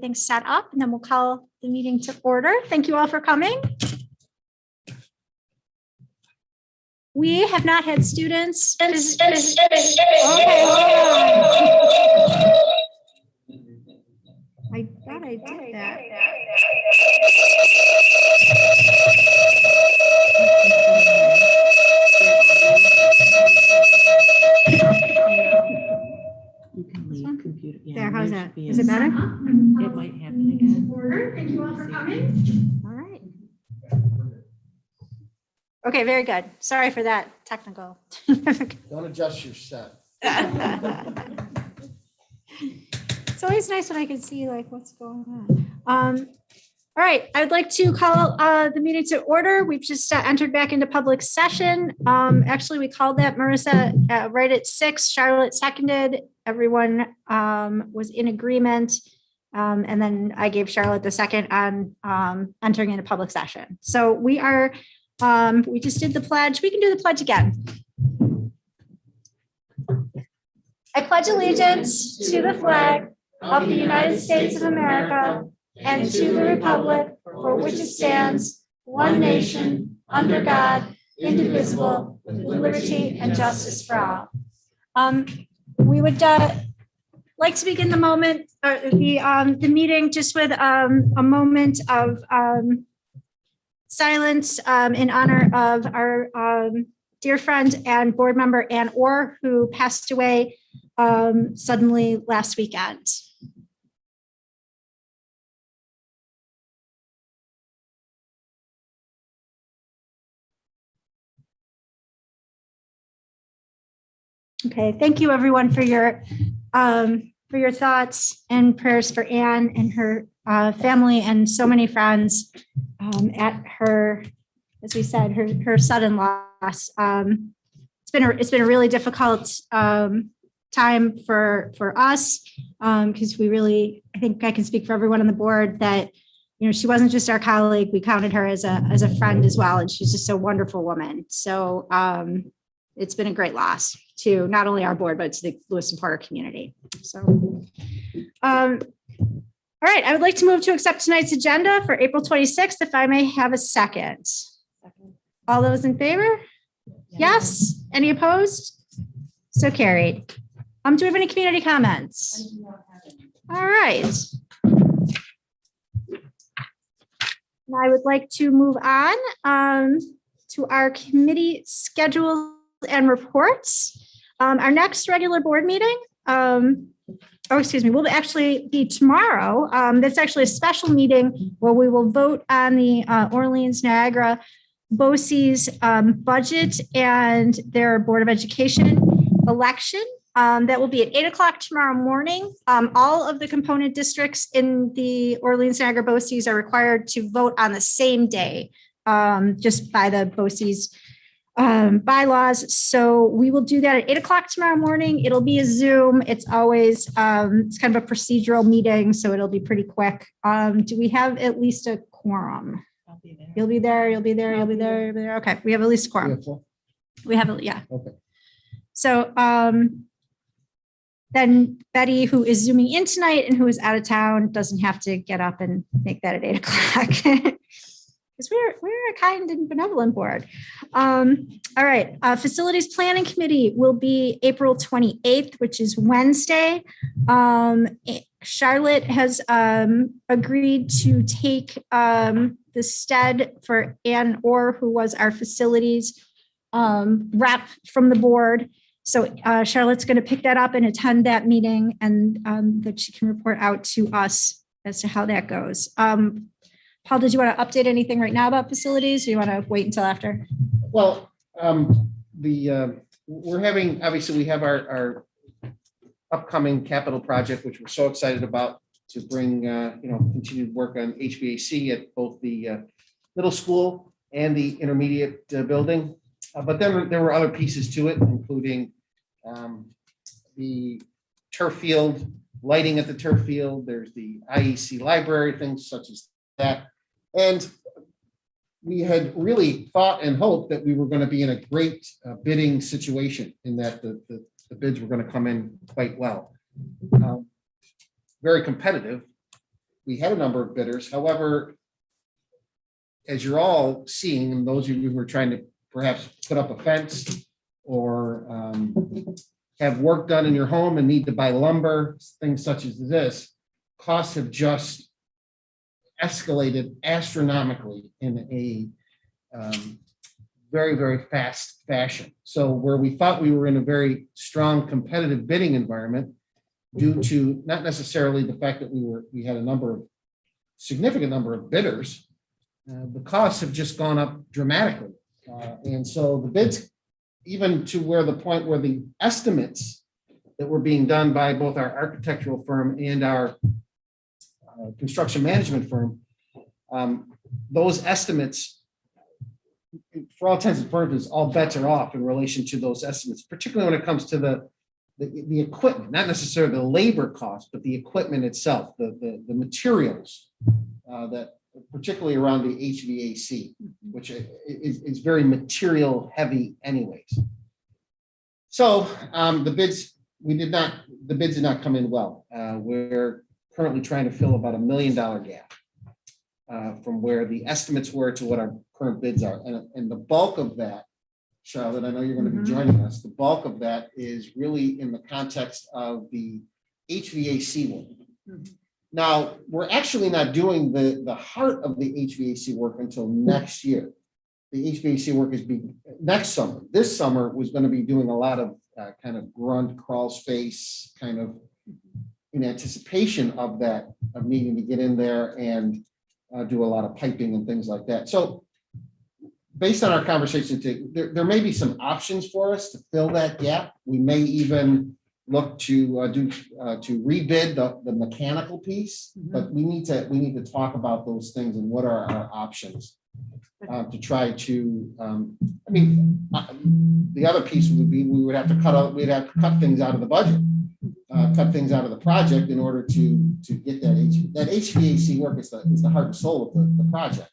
everything set up, and then we'll call the meeting to order. Thank you all for coming. We have not had students. Okay, I thought I did that. You can leave computer. Yeah, There, how's that? be Is it better? It might happen again. Thank you all for coming. All right. Okay, very good. Sorry for that technical. Don't adjust your set. It's always nice when I can see like what's going on. All right, I'd like to call the meeting to order. We've just entered back into public session. Actually, we called that, Marissa, right at 6. Charlotte seconded. Everyone was in agreement. And then I gave Charlotte the second on entering into public session. So we are, we just did the pledge. We can do the pledge again. I pledge allegiance to the flag of the United States of America and to the republic for which it stands, one nation, under God, indivisible, with liberty and justice for all. We would like to begin the moment, the meeting, just with a moment of silence in honor of our dear friend and board member Ann Orr, who passed away suddenly last weekend. Okay, thank you everyone for your thoughts and prayers for Anne and her family and so many friends at her, as we said, her sudden loss. It's been a really difficult time for us because we really, I think I can speak for everyone on the board that, you know, she wasn't just our colleague. We counted her as a friend as well, and she's just a wonderful woman. So it's been a great loss to not only our board, but to the Lewiston-Porter community. So, all right, I would like to move to accept tonight's agenda for April 26th, if I may have a second. All those in favor? Yes. Any opposed? So carried. Do we have any community comments? All right. Now I would like to move on to our committee schedules and reports. Our next regular board meeting, will actually be tomorrow. That's actually a special meeting where we will vote on the Orleans Niagara BOCES budget and their Board of Education election. That will be at 8 o'clock tomorrow morning. All of the component districts in the Orleans Niagara BOCES are required to vote on the same day, just by the BOCES bylaws. So we will do that at 8 o'clock tomorrow morning. It'll be a Zoom. It's always, it's kind of a procedural meeting, so it'll be pretty quick. Do we have at least a quorum? I'll be there. You'll be there, you'll be there, you'll be there, you'll be there. Okay, we have at least a quorum. Beautiful. We have, yeah. Okay. So then Betty, who is Zooming in tonight and who is out of town, doesn't have to get up and make that at 8 o'clock. Because we're a kind and benevolent board. All right, Facilities Planning Committee will be April 28th, which is Wednesday. Charlotte has agreed to take the stead for Ann Orr, who was our facilities rep from the board. So Charlotte's going to pick that up and attend that meeting, and that she can report out to us as to how that goes. Paul, did you want to update anything right now about facilities, or you want to wait until after? Well, we're having, obviously, we have our upcoming capital project, which we're so excited about, to bring continued work on HVAC at both the middle school and the intermediate building. But then there were other pieces to it, including the turf field, lighting at the turf field. There's the IEC library, things such as that. And we had really thought and hoped that we were going to be in a great bidding situation, in that the bids were going to come in quite well. Very competitive. we had a number of bidders. However, as you're all seeing, and those of you who are trying to perhaps put up a fence or have work done in your home and need to buy lumber, things such as this, costs have just escalated astronomically in a very, very fast fashion. So where we thought we were in a very strong competitive bidding environment, due to not necessarily the fact that we had a significant number of bidders, the costs have just gone up dramatically. And so the bids, even to where the point where the estimates that were being done by both our architectural firm and our construction management firm, those estimates, for all intents and purposes, all bets are off in relation to those estimates, particularly when it comes to the equipment, not necessarily the labor cost, but the equipment itself, the materials that particularly around the HVAC, which is very material heavy anyways. So the bids did not come in well. We're currently trying to fill about $1 million gap from where the estimates were to what our current bids are. And the bulk of that, Charlotte, I know you're going to be joining us. The bulk of that is really in the context of the HVAC work. Now, we're actually not doing the heart of the HVAC work until next year. The HVAC work is next summer. This summer was going to be doing a lot of kind of grunt, crawl space, kind of in anticipation of that, of needing to get in there and do a lot of piping and things like that. So based on our conversation today, there may be some options for us to fill that gap. We may even look to rebid the mechanical piece, but we need to talk about those things and what are our options to try to. The other piece would be we'd have to cut things out of the budget, cut things out of the project in order to get that HVAC work is the heart and soul of the project.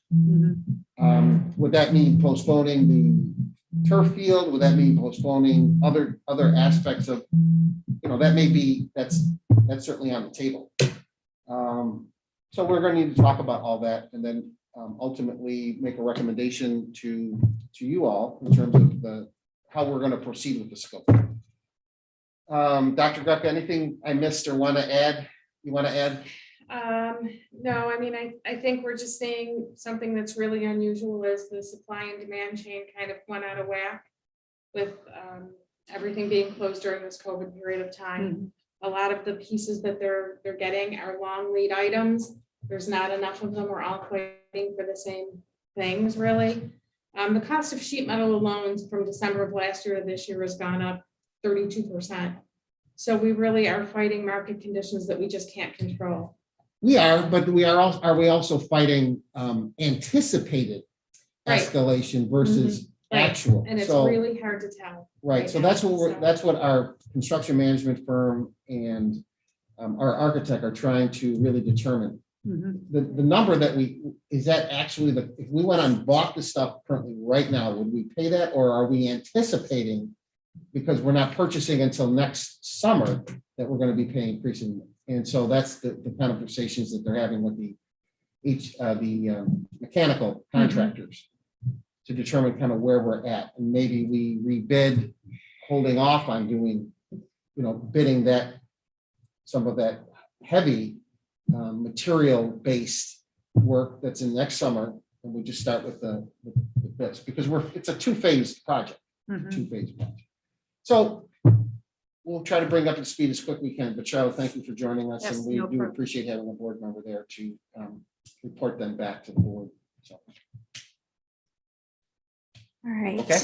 Would that mean postponing the turf field? Would that mean postponing other aspects of, that's certainly on the table. So we're going to need to talk about all that and then ultimately make a recommendation to you all in terms of how we're going to proceed with the scope. Dr. Greca, anything I missed or want to add? You want to add? No, I think we're just seeing something that's really unusual as the supply and demand chain kind of went out of whack with everything being closed during this COVID period of time. A lot of the pieces that they're getting are long lead items. There's not enough of them. We're all fighting for the same things, really. The cost of sheet metal alone from December of last year to this year has gone up 32%. So we really are fighting market conditions that we just can't control. We are, but are we also fighting anticipated escalation versus actual? And it's really hard to tell. Right. So that's what our construction management firm and our architect are trying to really determine. The number that is that actually if we went and bought the stuff currently right now, would we pay that, or are we anticipating, because we're not purchasing until next summer, that we're going to be paying increasing? And so that's the kind of conversations that they're having with the mechanical contractors to determine kind of where we're at, and maybe we rebid, holding off on doing, bidding some of that heavy material-based work that's in next summer, and we just start with this because it's a two-phase project. So we'll try to bring up to speed as quick as we can. But Charlotte, thank you for joining us, and we do appreciate having a board member there to report them back to the board. So. All right. Okay.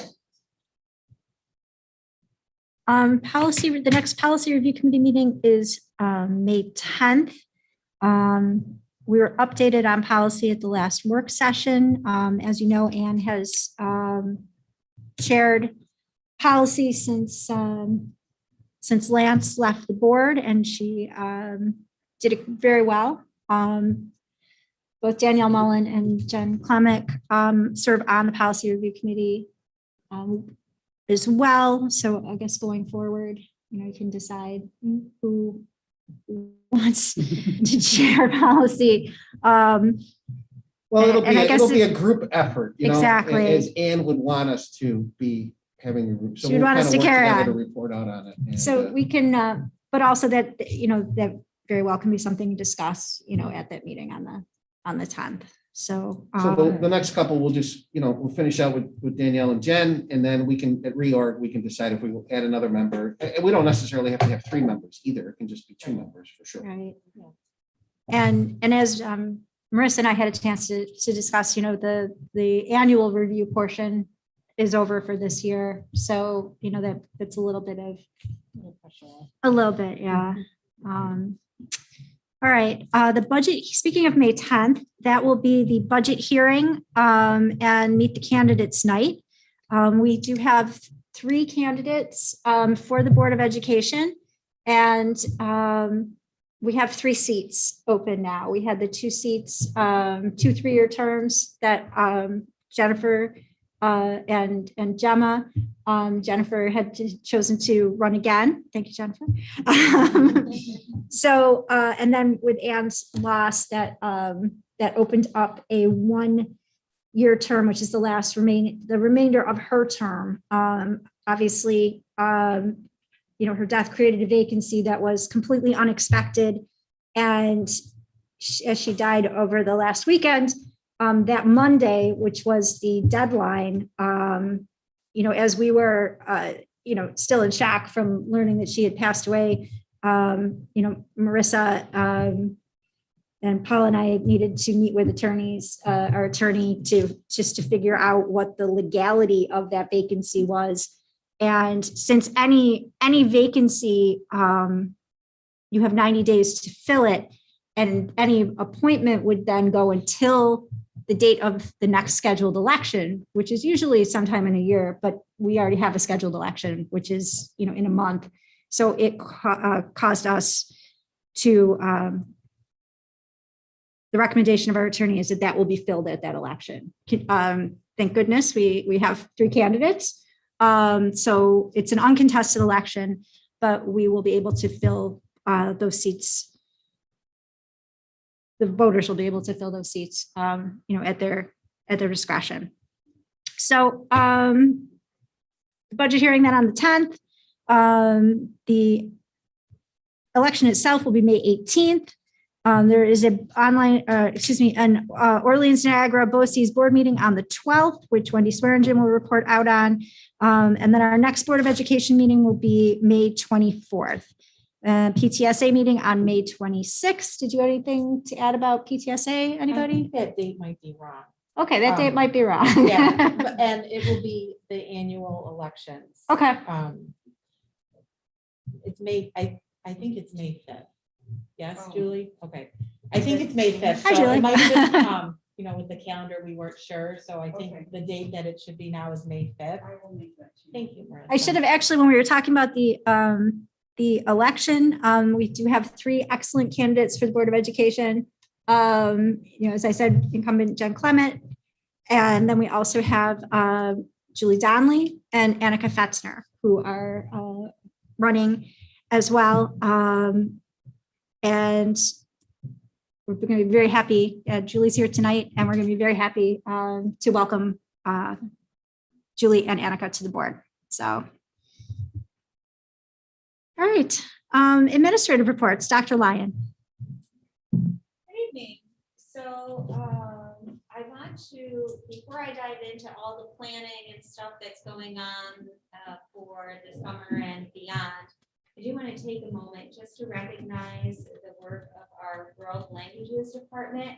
The next policy review committee meeting is May 10th. We were updated on policy at the last work session. As you know, Anne has chaired policy since Lance left the board, and she did it very well. Both Danielle Mullen and Jen Klemick serve on the policy review committee as well. So I guess going forward, you can decide who wants to chair policy. Well, And I guess it'll be a group effort, you know. Exactly. As Anne would want us to be having a group. So She would we'll want us kind of to work carry together to on. report out on it. And, So we can, but also that, you know, that very well can be something to discuss, you know, at that meeting on the 10th. So. So the next couple, we'll just, you know, we'll finish out with Danielle and Jen, and then we can, at reorg, we can decide if we will add another member. And we don't necessarily have to have 3 members either. It can just be 2 members for sure. Right. And as Marissa and I had a chance to discuss, you know, the annual review portion is over for this year. So, you know, that's a little bit of, a little bit, yeah. All right, the budget, speaking of May 10th, that will be the budget hearing and meet the candidates night. We do have 3 candidates for the Board of Education, and we have 3 seats open now. We had the 2 seats, 2 3-year terms that Jennifer and Gemma. Jennifer had chosen to run again. Thank you, Jennifer. So, and then with Anne's loss, that opened up a 1-year term, which is the remainder of her term. Obviously, you know, her death created a vacancy that was completely unexpected. And as she died over the last weekend, that Monday, which was the deadline, you know, as we were, you know, still in shock from learning that she had passed away, you know, Marissa and Paul and I needed to meet with our attorney to figure out what the legality of that vacancy was. And since any vacancy, you have 90 days to fill it, and any appointment would then go until the date of the next scheduled election, which is usually sometime in a year, but we already have a scheduled election, which is, you know, in a month. So it caused us to, the recommendation of our attorney is that will be filled at that election. Thank goodness we have 3 candidates. So it's an uncontested election, but we will be able to fill those seats. The voters will be able to fill those seats, you know, at their discretion. So the budget hearing then on the 10th, the election itself will be May 18th. There is an Orleans Niagara BOCES board meeting on the 12th, which Wendy Swearingen will report out on. And then our next Board of Education meeting will be May 24th. PTSA meeting on May 26th. Did you have anything to add about PTSA? Anybody? That date might be wrong. Okay, that date might be wrong. Yeah, and it will be the annual elections. Okay. It's May, I think it's May 5th. Yes, Julie? Okay. I think it's May 5th. Hi, so Julie. it might just, you know, with the calendar, we weren't sure. So I think the date that it should be now is May 5th. I will make that change. Thank you, Marissa. I should have actually, when we were talking about the election, we do have 3 excellent candidates for the Board of Education. You know, as I said, incumbent Jen Clement, and then we also have Julie Donnelly and Annika Fetzner, who are running as well. And we're going to be very happy. Julie's here tonight, and we're going to be very happy to welcome Julie and Annika to the board. So, all right. Administrative reports, Dr. Lyon. Good evening. So I want to, before I dive into all the planning and stuff that's going on for the summer and beyond, I do want to take a moment just to recognize the work of our World Languages Department,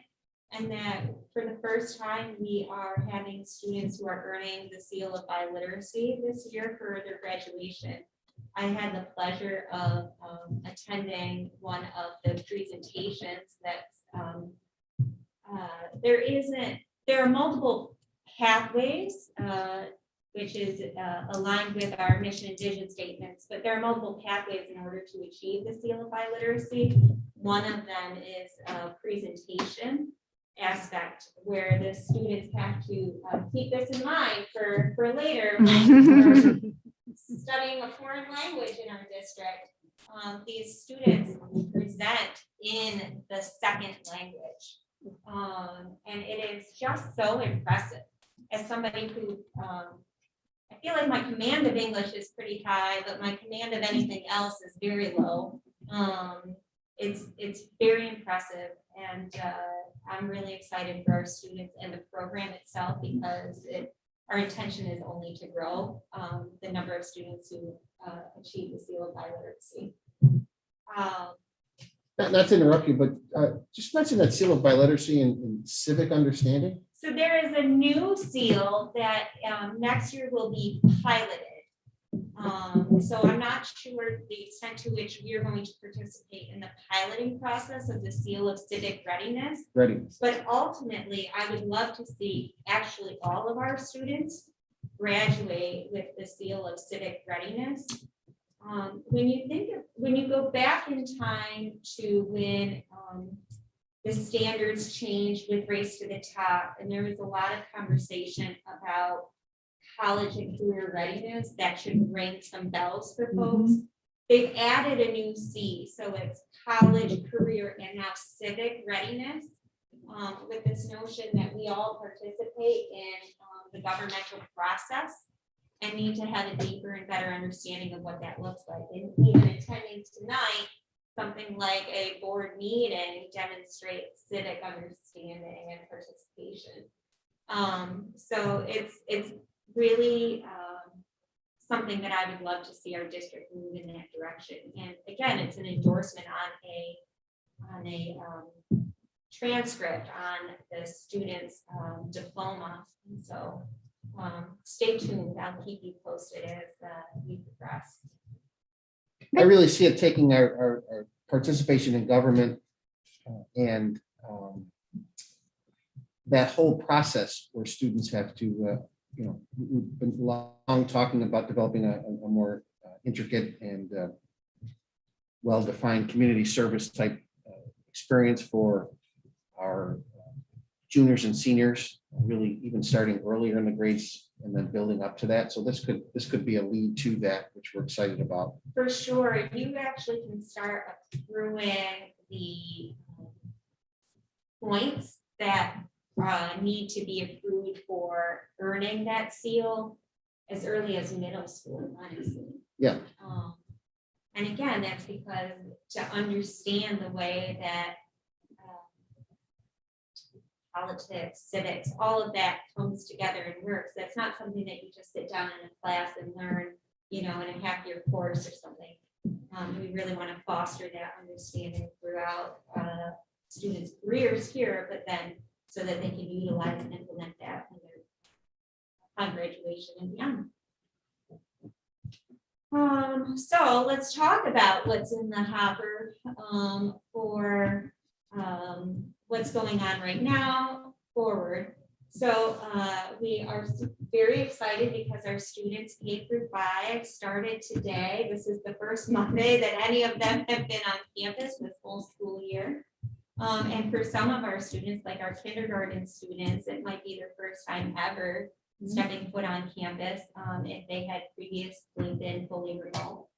and that for the first time, we are having students who are earning the seal of biliteracy this year for their graduation. I had the pleasure of attending one of the presentations that's, there are multiple pathways, which is aligned with our mission and vision statements, but there are multiple pathways in order to achieve the seal of biliteracy. One of them is a presentation aspect where the students have to keep this in mind for later when we're studying a foreign language in our district. these students present in the second language. And it is just so impressive. As somebody who, I feel like my command of English is pretty high, but my command of anything else is very low. It's very impressive, and I'm really excited for our students and the program itself, because our intention is only to grow the number of students who achieve the seal of biliteracy. Not to interrupt you, but just mention that seal of biliteracy and civic understanding. So there is a new seal that next year will be piloted. So I'm not sure the extent to which we are going to participate in the piloting process of the seal of civic readiness. Ready. But ultimately, I would love to see actually all of our students graduate with the seal of civic readiness. When you go back in time to when the standards changed with Race to the Top, and there was a lot of conversation about college and career readiness, that should ring some bells for folks. They've added a new C, so it's college, career, and now civic readiness, with this notion that we all participate in the governmental process and need to have a deeper and better understanding of what that looks like. And even attending tonight, something like a board meeting demonstrates civic understanding and participation. So it's really something that I would love to see our district move in that direction. And again, it's an endorsement on a transcript on the student's diploma. And so stay tuned. I'll keep you posted as we progress. I really see it taking our participation in government and that whole process where students have to, we've been long talking about developing a more intricate and well-defined community service type experience for our juniors and seniors, really even starting earlier in the grades and then building up to that. So this could be a lead to that, which we're excited about. For sure, you actually can start accruing the points that need to be accrued for earning that seal as early as middle school, honestly. Yeah. And again, that's because to understand the way that politics, civics, all of that comes together and works. That's not something that you just sit down in a class and learn, in a half-year course or something. We really want to foster that understanding throughout students' careers here, but then so that they can utilize and implement that when they're on graduation and beyond. So let's talk about what's in the hopper for what's going on right now forward. So we are very excited because our students K-5 started today. This is the first Monday that any of them have been on campus this whole school year. And for some of our students, like our kindergarten students, it might be their first time ever stepping foot on campus if they had previously been fully remote.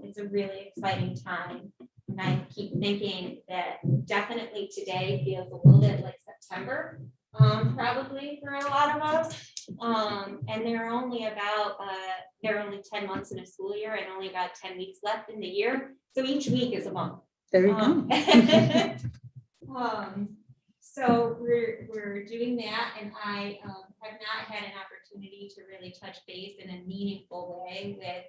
It's a really exciting time. And I keep thinking that definitely today feels a little bit like September, probably for a lot of us. And there are only 10 months in a school year and only about 10 weeks left in the year. So each week is a month. There you go. So we're doing that, and I have not had an opportunity to really touch base in a meaningful way with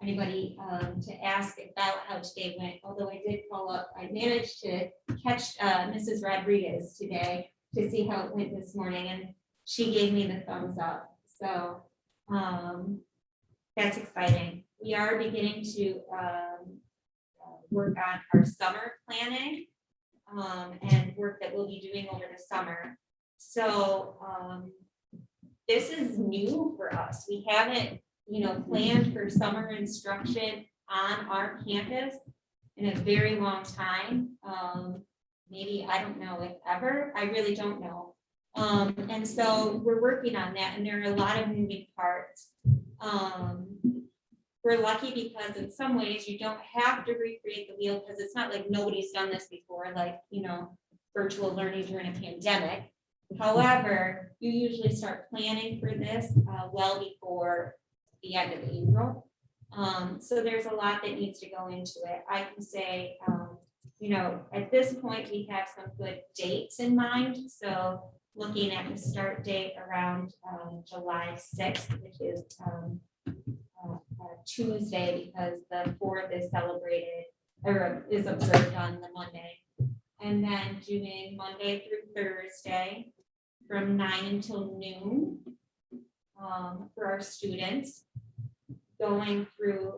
anybody to ask about how today went, although I did call up. I managed to catch Mrs. Rodriguez today to see how it went this morning, and she gave me the thumbs up. So that's exciting. We are beginning to work on our summer planning and work that we'll be doing over the summer. So this is new for us. We haven't planned for summer instruction on our campus in a very long time. Maybe, I don't know if ever, I really don't know. And so we're working on that, and there are a lot of moving parts. we're lucky because in some ways you don't have to recreate the wheel because it's not like nobody's done this before, like, virtual learning during a pandemic. However, you usually start planning for this well before the end of April. So there's a lot that needs to go into it. I can say, at this point, we have some good dates in mind. So looking at the start date around July 6th, which is Tuesday, because the 4th is celebrated or is observed on the Monday. And then doing Monday through Thursday from 9 until noon for our students. Going through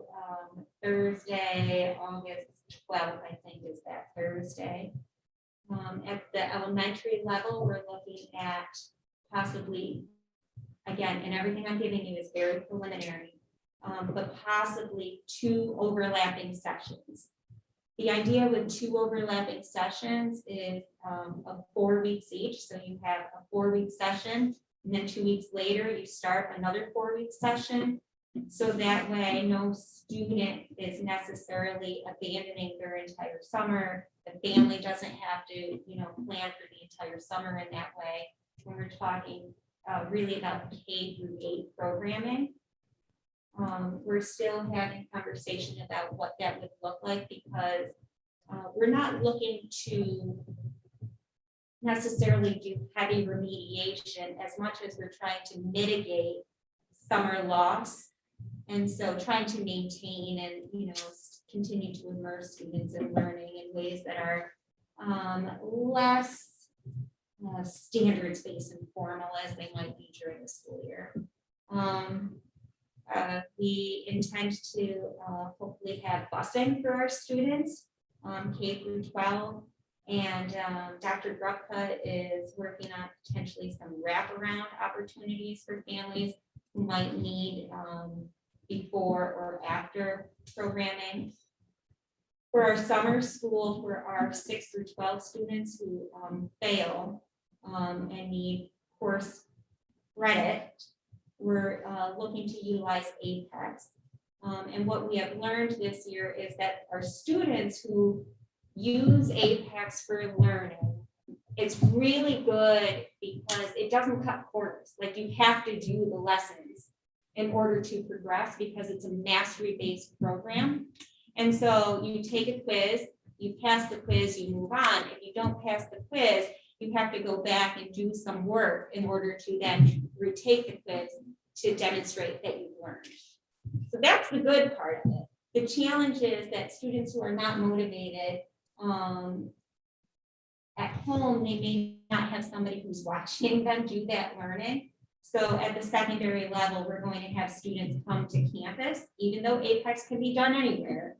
Thursday, August 12th, I think is that Thursday. At the elementary level, we're looking at possibly, again, and everything I'm giving you is very preliminary, but possibly 2 overlapping sessions. The idea with 2 overlapping sessions is of 4 weeks each. So you have a 4-week session, and then 2 weeks later, you start another 4-week session. So that way, no student is necessarily abandoning their entire summer. The family doesn't have to, plan for the entire summer in that way. When we're talking really about K-8 programming, we're still having conversation about what that would look like because we're not looking to necessarily do heavy remediation as much as we're trying to mitigate summer loss. And so trying to maintain and, continue to immerse students in learning in ways that are less standards-based and formal as they might be during the school year. We intend to hopefully have busing for our students, K through 12. And Dr. Grubka is working on potentially some wraparound opportunities for families who might need before or after programming. For our summer school, for our 6 through 12 students who fail and need course credit, we're looking to utilize Apex. And what we have learned this year is that our students who use Apex for learning, it's really good because it doesn't cut corners. Like you have to do the lessons in order to progress because it's a mastery-based program. And so you take a quiz, you pass the quiz, you move on. If you don't pass the quiz, you have to go back and do some work in order to then retake the quiz to demonstrate that you've learned. So that's the good part of it. The challenge is that students who are not motivated at home, they may not have somebody who's watching them do that learning. So at the secondary level, we're going to have students come to campus, even though Apex can be done anywhere.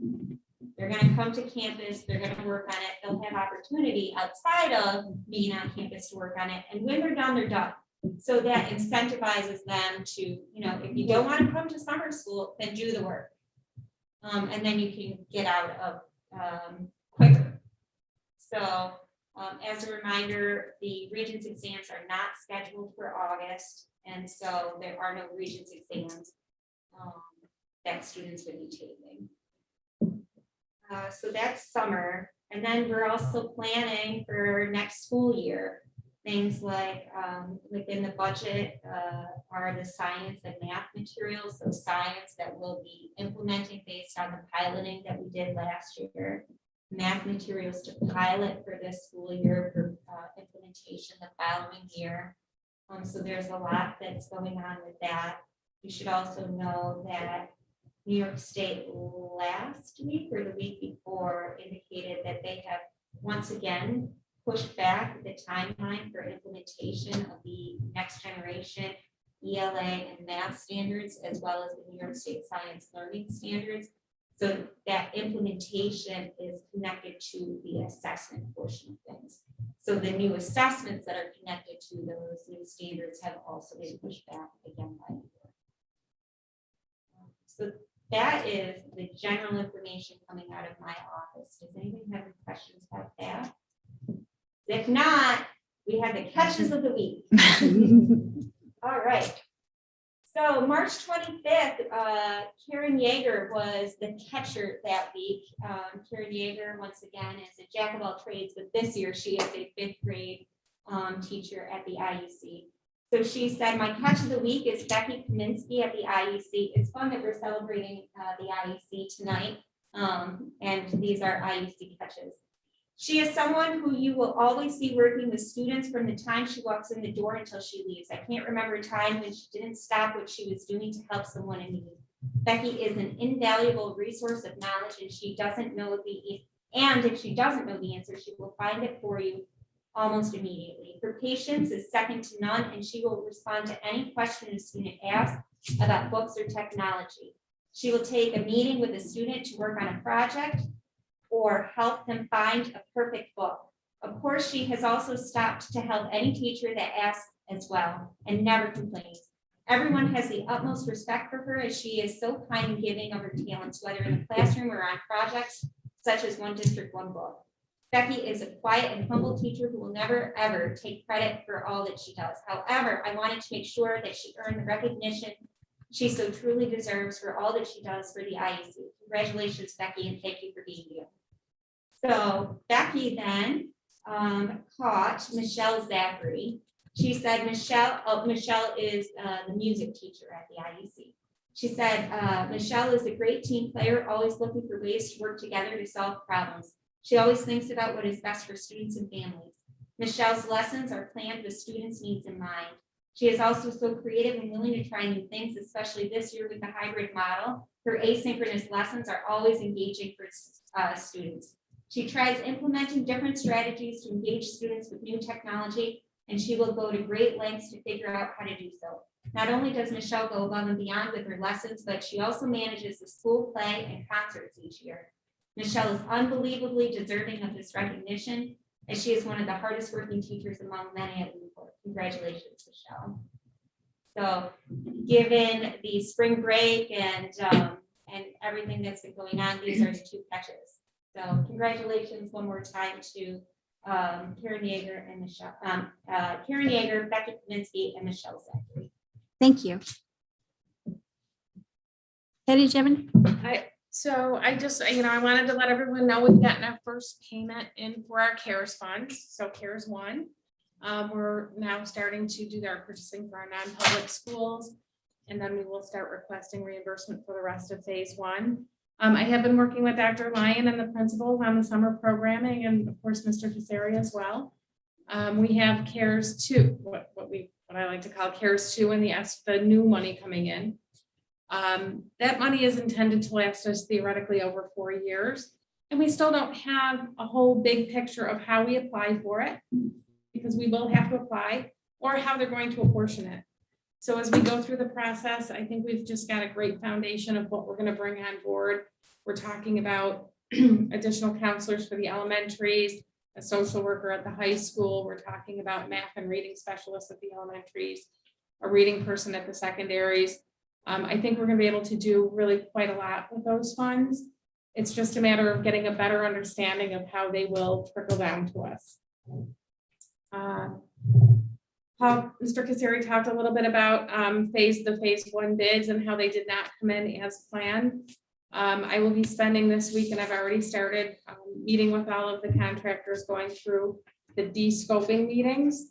They're going to come to campus, they're going to work on it. They'll have opportunity outside of being on campus to work on it. And when they're done, they're done. So that incentivizes them to, if you don't want to come to summer school, then do the work. And then you can get out of quicker. So as a reminder, the Regents exams are not scheduled for August. And so there are no Regents exams that students would be taking. So that's summer. And then we're also planning for next school year. Things like within the budget are the science and math materials. So science that we'll be implementing based on the piloting that we did last year. Math materials to pilot for this school year for implementation the following year. So there's a lot that's going on with that. You should also know that New York State last week or the week before indicated that they have once again pushed back the timeline for implementation of the next generation ELA and math standards, as well as the New York State science learning standards. So that implementation is connected to the assessment portion of things. So the new assessments that are connected to those new standards have also been pushed back again by the year. So that is the general information coming out of my office. Does anybody have any questions about that? If not, we have the catches of the week. All right. So March 25th, Karen Yeager was the catcher that week. Karen Yeager, once again, is a jack of all trades, but this year she is a 5th grade teacher at the IUC. So she said, my catch of the week is Becky Kaminsky at the IUC. It's fun that we're celebrating the IUC tonight. And these are IUC catches. She is someone who you will always see working with students from the time she walks in the door until she leaves. I can't remember a time when she didn't stop what she was doing to help someone in need. Becky is an invaluable resource of knowledge, and she doesn't know if she doesn't know the answer, she will find it for you almost immediately. Her patience is second to none, and she will respond to any question a student asks about books or technology. She will take a meeting with a student to work on a project or help them find a perfect book. Of course, she has also stopped to help any teacher that asks as well and never complains. Everyone has the utmost respect for her as she is so kind and giving of her talents, whether in the classroom or on projects such as One District, One Book. Becky is a quiet and humble teacher who will never, ever take credit for all that she does. However, I wanted to make sure that she earned the recognition she so truly deserves for all that she does for the IUC. Congratulations, Becky, and thank you for being here. So Becky then caught Michelle Zachary. She said, Michelle is the music teacher at the IUC. She said, Michelle is a great team player, always looking for ways to work together to solve problems. She always thinks about what is best for students and families. Michelle's lessons are planned with students' needs in mind. She is also so creative and willing to try new things, especially this year with the hybrid model. Her asynchronous lessons are always engaging for students. She tries implementing different strategies to engage students with new technology, and she will go to great lengths to figure out how to do so. Not only does Michelle go above and beyond with her lessons, but she also manages the school play and concerts each year. Michelle is unbelievably deserving of this recognition, as she is one of the hardest working teachers among many at Lew-Port. Congratulations, Michelle. So given the spring break and everything that's been going on, these are the 2 catches. So congratulations one more time to Karen Yeager and Michelle, Karen Yeager, Becky Kaminsky, and Michelle Zachary. Thank you. Patty, do you have any? So I just, I wanted to let everyone know we've gotten our first payment in for our CARES funds. So CARES 1, we're now starting to do our purchasing for our non-public schools. And then we will start requesting reimbursement for the rest of phase 1. I have been working with Dr. Lyon and the principals on the summer programming, and of course, Mr. Casari as well. We have CARES 2, what I like to call CARES 2, and the new money coming in. That money is intended to last us theoretically over 4 years, and we still don't have a whole big picture of how we apply for it, because we will have to apply, or how they're going to apportion it. So as we go through the process, I think we've just got a great foundation of what we're going to bring on board. We're talking about additional counselors for the elementaries, a social worker at the high school. We're talking about math and reading specialists at the elementaries, a reading person at the secondaries. I think we're going to be able to do really quite a lot with those funds. It's just a matter of getting a better understanding of how they will trickle down to us. Mr. Casari talked a little bit about the phase 1 bids and how they did not come in as planned. I will be spending this week, and I've already started meeting with all of the contractors, going through the de-scoping meetings.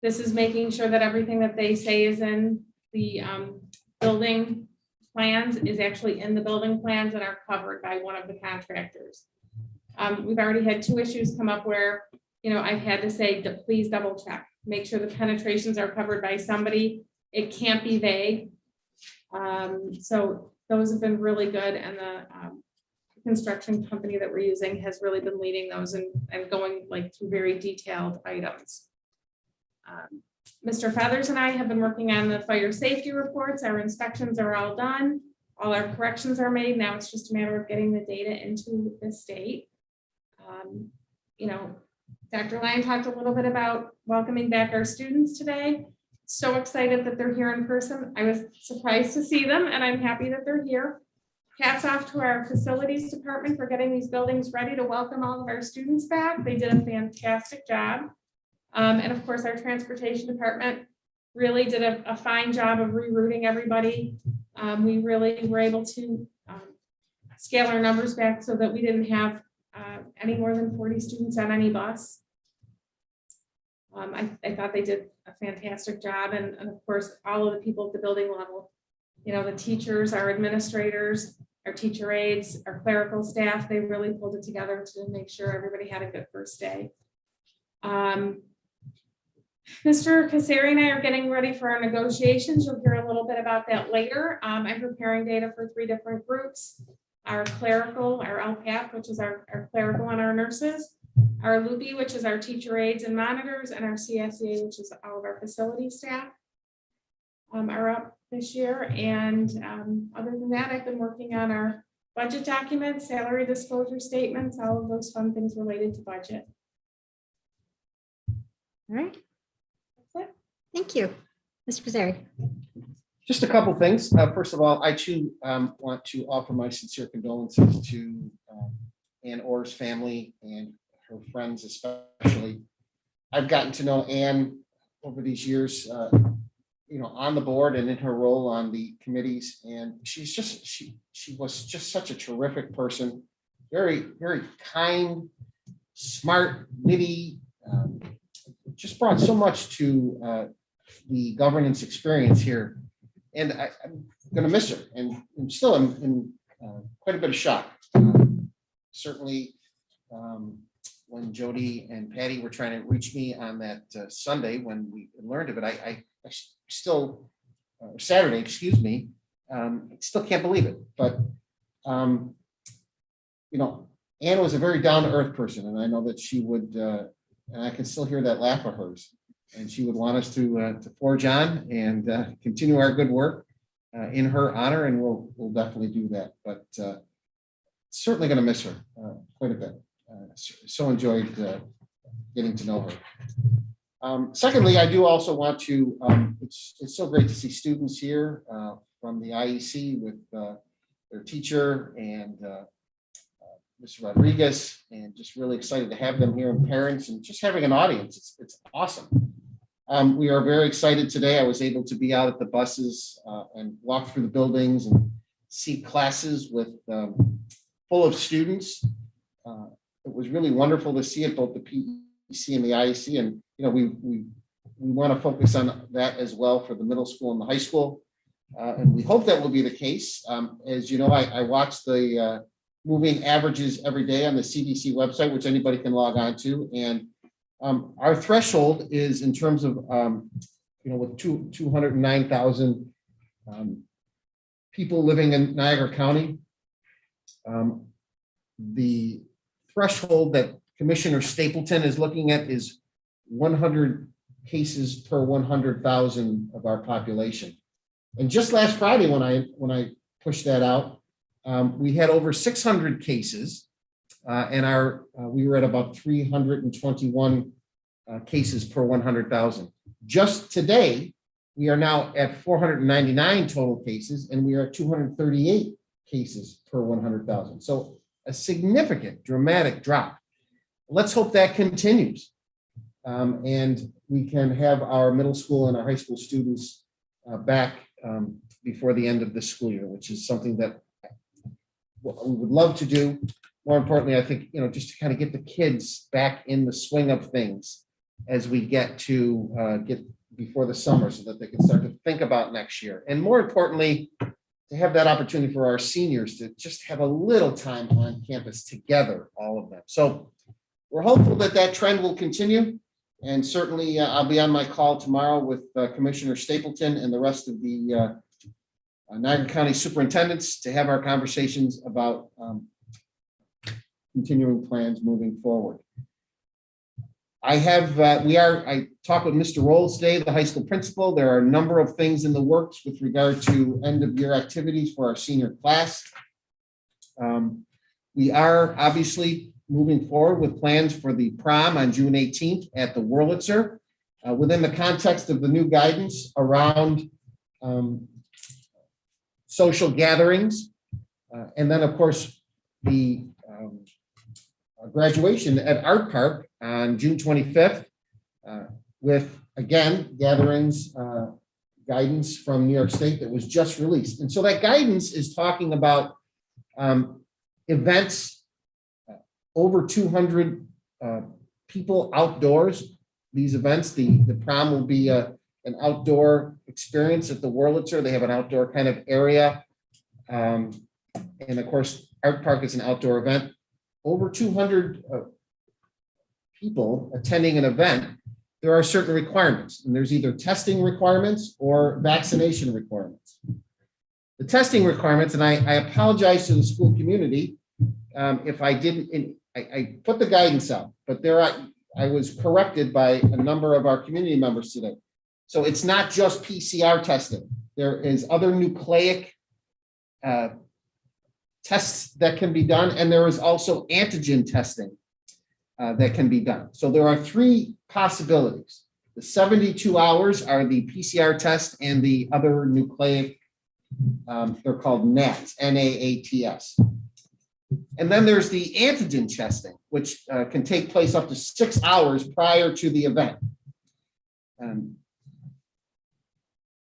This is making sure that everything that they say is in the building plans is actually in the building plans and are covered by one of the contractors. We've already had 2 issues come up where, I've had to say, please double check, make sure the penetrations are covered by somebody. It can't be vague. So those have been really good, and the construction company that we're using has really been leading those and going through very detailed items. Mr. Feathers and I have been working on the fire safety reports. Our inspections are all done. All our corrections are made. Now it's just a matter of getting the data into the state. Dr. Lyon talked a little bit about welcoming back our students today. So excited that they're here in person. I was surprised to see them, and I'm happy that they're here. Hats off to our facilities department for getting these buildings ready to welcome all of our students back. They did a fantastic job. And of course, our transportation department really did a fine job of rerouting everybody. We really were able to scale our numbers back so that we didn't have any more than 40 students on any bus. I thought they did a fantastic job, and of course, all of the people at the building level, you know, the teachers, our administrators, our teacher aides, our clerical staff, they really pulled it together to make sure everybody had a good first day. Mr. Kasari and I are getting ready for our negotiations. You'll hear a little bit about that later. I'm preparing data for 3 different groups. Our clerical, our LPAP, which is our clerical and our nurses, our LUBI, which is our teacher aides and monitors, and our CSEA, which is all of our facility staff, are up this year. And other than that, I've been working on our budget documents, salary disclosure statements, all of those fun things related to budget. All right. That's it. Thank you. Mr. Pizzari. Just a couple things. First of all, I too want to offer my sincere condolences to Ann Orr's family and her friends especially. I've gotten to know Ann over these years, you know, on the board and in her role on the committees, and she's just she was just such a terrific person, very kind, smart, witty, just brought so much to the governance experience here, and I'm going to miss her, and I'm still in quite a bit of shock. Certainly, when Jody and Patty were trying to reach me on that Sunday when we learned of it, I still, Saturday, excuse me, still can't believe it. But, you know, Ann was a very down-to-earth person, and I know that she would, and I can still hear that laugh of hers, and she would want us to forge on and continue our good work in her honor, and we'll definitely do that. But certainly going to miss her quite a bit. So enjoyed getting to know her. Secondly, I do also want to, it's so great to see students here from the IEC with their teacher and Mr. Rodriguez, and just really excited to have them here, and parents, and just having an audience. It's awesome. We are very excited today. I was able to be out at the buses and walk through the buildings and see classes with full of students. It was really wonderful to see it, both the PEC and the IEC, and you know, we want to focus on that as well for the middle school and the high school, and we hope that will be the case. As you know, I watch the moving averages every day on the CDC website, which anybody can log on to, and our threshold is in terms of you know, with 209,000 people living in Niagara County, the threshold that Commissioner Stapleton is looking at is 100 cases per 100,000 of our population. And just last Friday, when I pushed that out, we had over 600 cases, and we were at about 321 cases per 100,000. Just today, we are now at 499 total cases, and we are at 238 cases per 100,000. So a significant, dramatic drop. Let's hope that continues. And we can have our middle school and our high school students back before the end of the school year, which is something that we would love to do. More importantly, I think, you know, just to kind of get the kids back in the swing of things as we get before the summer, so that they can start to think about next year. And more importantly, to have that opportunity for our seniors to just have a little time on campus together, all of them. So we're hopeful that that trend will continue. And certainly I'll be on my call tomorrow with Commissioner Stapleton and the rest of the Niagara County superintendents to have our conversations about continuing plans moving forward. I talked with Mr. Rolls today, the high school principal. There are a number of things in the works with regard to end of year activities for our senior class. We are obviously moving forward with plans for the prom on June 18th at the Wurlitzer, within the context of the new guidance around social gatherings. And then, of course, the graduation at Art Park on June 25th. with, again, gatherings, guidance from New York State that was just released. And so that guidance is talking about events over 200 people outdoors. These events, the prom will be an outdoor experience at the Wurlitzer. They have an outdoor kind of area. And of course, Art Park is an outdoor event. Over 200 people attending an event, there are certain requirements, and there's either testing requirements or vaccination requirements. The testing requirements, and I apologize to the school community if I didn't, I put the guidance out, but I was corrected by a number of our community members today. So it's not just PCR testing. There is other nucleic tests that can be done, and there is also antigen testing that can be done. So there are three possibilities. The 72 hours are the PCR test and the other nucleic, they're called NATs, N-A-A-T-S. And then there's the antigen testing, which can take place up to 6 hours prior to the event.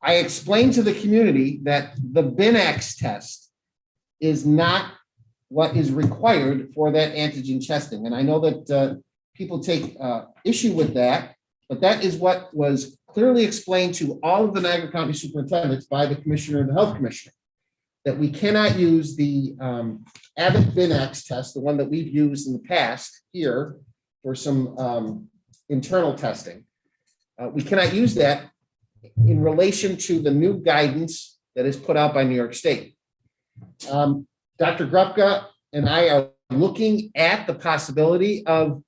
I explained to the community that the BINAX test is not what is required for that antigen testing. And I know that people take issue with that, but that is what was clearly explained to all of the Niagara County superintendents by the commissioner and the health commissioner, that we cannot use the Abbott BINAX test, the one that we've used in the past here for some internal testing. We cannot use that in relation to the new guidance that is put out by New York State. Dr. Grupka and I are looking at the possibility of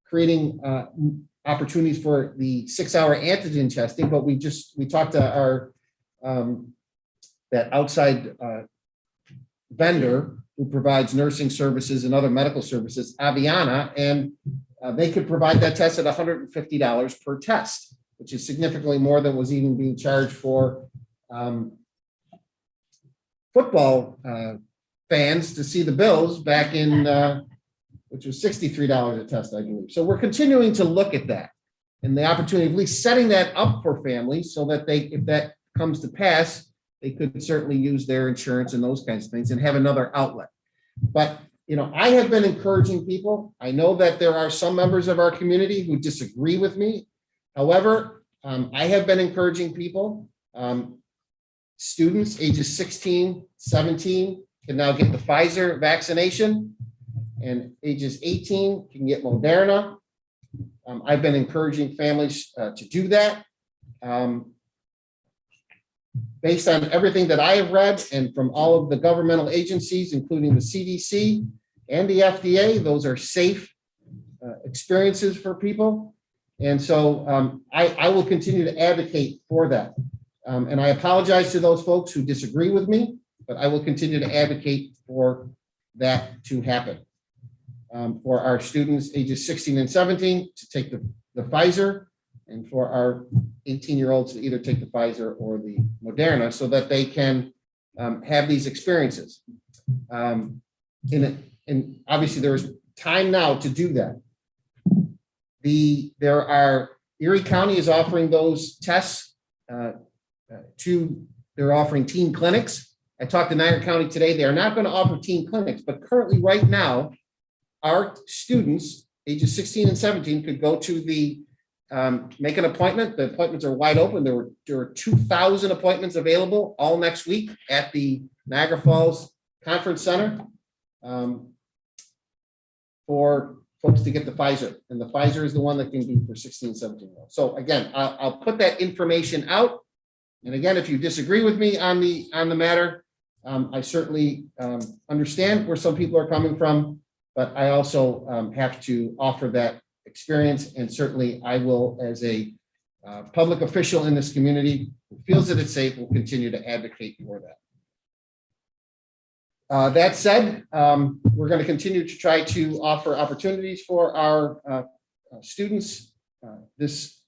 creating opportunities for the 6-hour antigen testing, but we talked to our that outside vendor who provides nursing services and other medical services, Aviana, and they could provide that test at $150 per test, which is significantly more than was even being charged for football fans to see the Bills back in, which was $63 a test, I believe. So we're continuing to look at that and the opportunity of at least setting that up for families so that they, if that comes to pass, they could certainly use their insurance and those kinds of things and have another outlet. But, you know, I have been encouraging people. I know that there are some members of our community who disagree with me. However, I have been encouraging people, students ages 16, 17 can now get the Pfizer vaccination, and ages 18 can get Moderna. I've been encouraging families to do that. Based on everything that I have read and from all of the governmental agencies, including the CDC and the FDA, those are safe experiences for people. And so I will continue to advocate for that. And I apologize to those folks who disagree with me, but I will continue to advocate for that to happen. For our students ages 16 and 17 to take the Pfizer, and for our 18-year-olds to either take the Pfizer or the Moderna so that they can have these experiences. And obviously there is time now to do that. Erie County is offering those tests they're offering teen clinics. I talked to Niagara County today. They are not going to offer teen clinics, but currently right now, our students ages 16 and 17 could go to the make an appointment. The appointments are wide open. There are 2,000 appointments available all next week at the Niagara Falls Conference Center for folks to get the Pfizer. And the Pfizer is the one that can be for 16, 17-year-olds. So again, I'll put that information out. And again, if you disagree with me on the matter, I certainly understand where some people are coming from, but I also have to offer that experience. And certainly I will, as a public official in this community who feels that it's safe, will continue to advocate for that. That said, we're going to continue to try to offer opportunities for our students this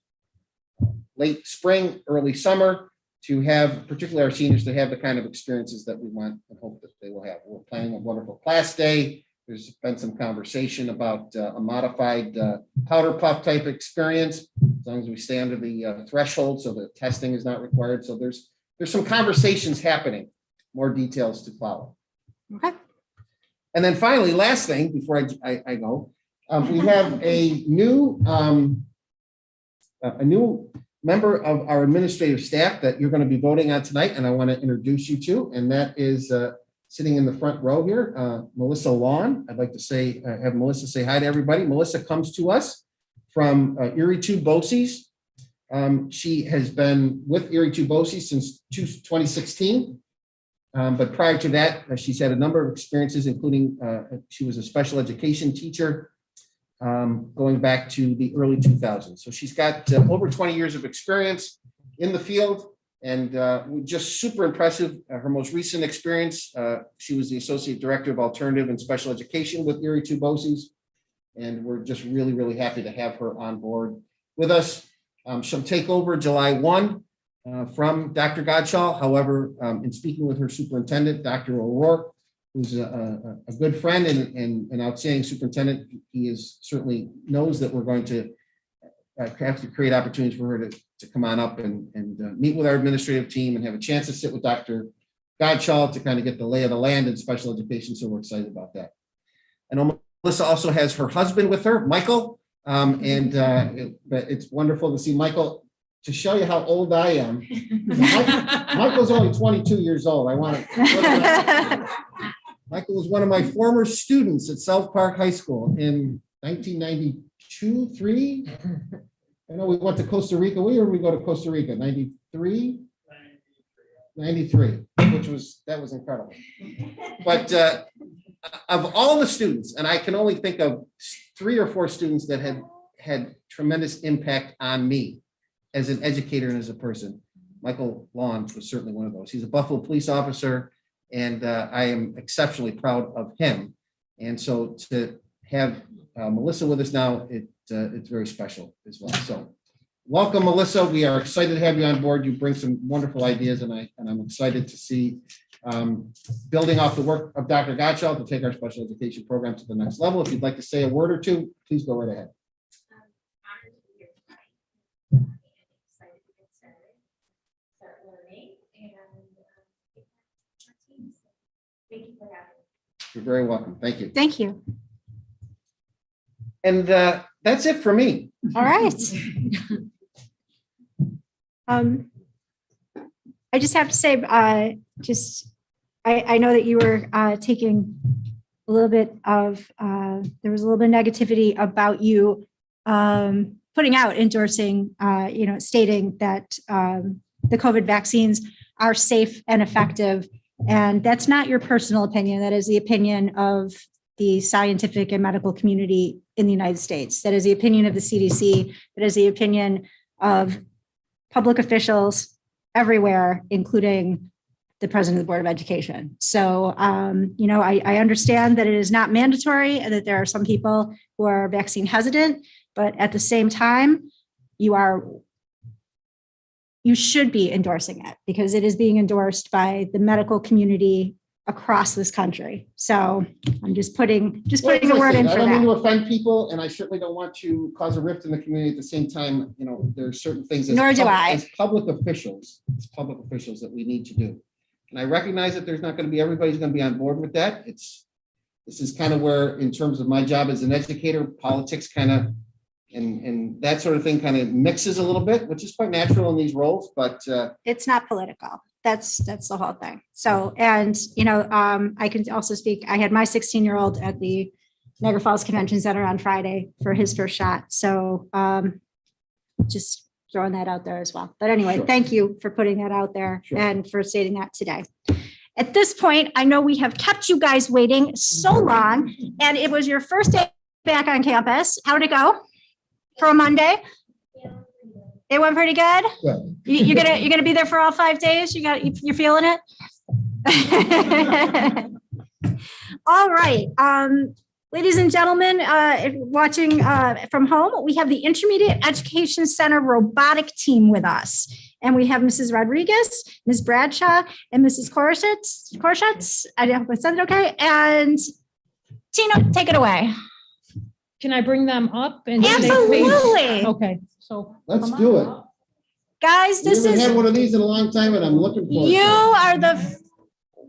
late spring, early summer, to have, particularly our seniors, to have the kind of experiences that we want and hope that they will have. We're planning a wonderful class day. There's been some conversation about a modified powder puff type experience, as long as we stay under the threshold, so the testing is not required. So there's some conversations happening, more details to follow. Okay. And then finally, last thing before I go, we have a new member of our administrative staff that you're going to be voting on tonight, and I want to introduce you to, and that is sitting in the front row here, Melissa Lawn. I'd like to have Melissa say hi to everybody. Melissa comes to us from Erie 2 BOCES. She has been with Erie 2 BOCES since 2016. But prior to that, she's had a number of experiences, including she was a special education teacher going back to the early 2000s. So she's got over 20 years of experience in the field, and just super impressive. Her most recent experience, she was the Associate Director of Alternative and Special Education with Erie 2 BOCES, and we're just really, really happy to have her on board with us. She'll take over July 1 from Dr. Godshall. However, in speaking with her superintendent, Dr. O'Rourke, who's a good friend and an outstanding superintendent, he certainly knows that we're going to have to create opportunities for her to come on up and meet with our administrative team and have a chance to sit with Dr. Godshall to kind of get the lay of the land in special education. So we're excited about that. I know Melissa also has her husband with her, Michael, it's wonderful to see Michael. To show you how old I am, Michael's only 22 years old. Michael was one of my former students at South Park High School in 1992, 3. I know we went to Costa Rica. Where did we go to Costa Rica? 93? 93, that was incredible. But of all the students, and I can only think of 3 or 4 students that had tremendous impact on me as an educator and as a person, Michael Lawn was certainly one of those. He's a Buffalo police officer, and I am exceptionally proud of him. And so to have Melissa with us now, it's very special as well. So welcome, Melissa. We are excited to have you on board. You bring some wonderful ideas, and I'm excited to see building off the work of Dr. Godshall to take our special education program to the next level. If you'd like to say a word or two, please go right ahead. Honored to be here tonight. Excited to get started, start learning, and thank you for having me. You're very welcome. Thank you. Thank you. And that's it for me. All right. I just have to say, I know that you were taking a little bit of, there was a little bit of negativity about you putting out, endorsing, stating that the COVID vaccines are safe and effective. And that's not your personal opinion. That is the opinion of the scientific and medical community in the United States. That is the opinion of the CDC. That is the opinion of public officials everywhere, including the president of the Board of Education. So, I understand that it is not mandatory and that there are some people who are vaccine hesitant, but at the same time, you should be endorsing it because it is being endorsed by the medical community across this country. So I'm just putting a word in for I don't mean to that. offend people, and I certainly don't want to cause a rift in the community. At the same time, there are certain things Nor do I. as public officials that we need to do. And I recognize that there's not going to be everybody's going to be on board with that. This is kind of where, in terms of my job as an educator, politics kind of and that sort of thing kind of mixes a little bit, which is quite natural in these roles, but It's not political. That's the whole thing. So, and, I can also speak, I had my 16-year-old at the Niagara Falls Convention Center on Friday for his first shot. So just throwing that out there as well. But anyway, Sure. Thank you for putting that out there Sure. and for stating that today. At this point, I know we have kept you guys waiting so long, and it was your first day back on campus. How did it go for a Monday? It went pretty good. Good. You're gonna be there for all 5 days. You're feeling it. All right, ladies and gentlemen, if you're watching from home, we have the Intermediate Education Center robotic team with us, and we have Mrs. Rodriguez, Ms. Bradshaw, and Mrs. Korshitz. I hope I said it okay. And Tina, take it away. Can I bring them up? And do they face- Absolutely. Okay, so. Let's come do on it. up. Guys, We this haven't is, had one of these in a long time and I'm looking forward to you it. are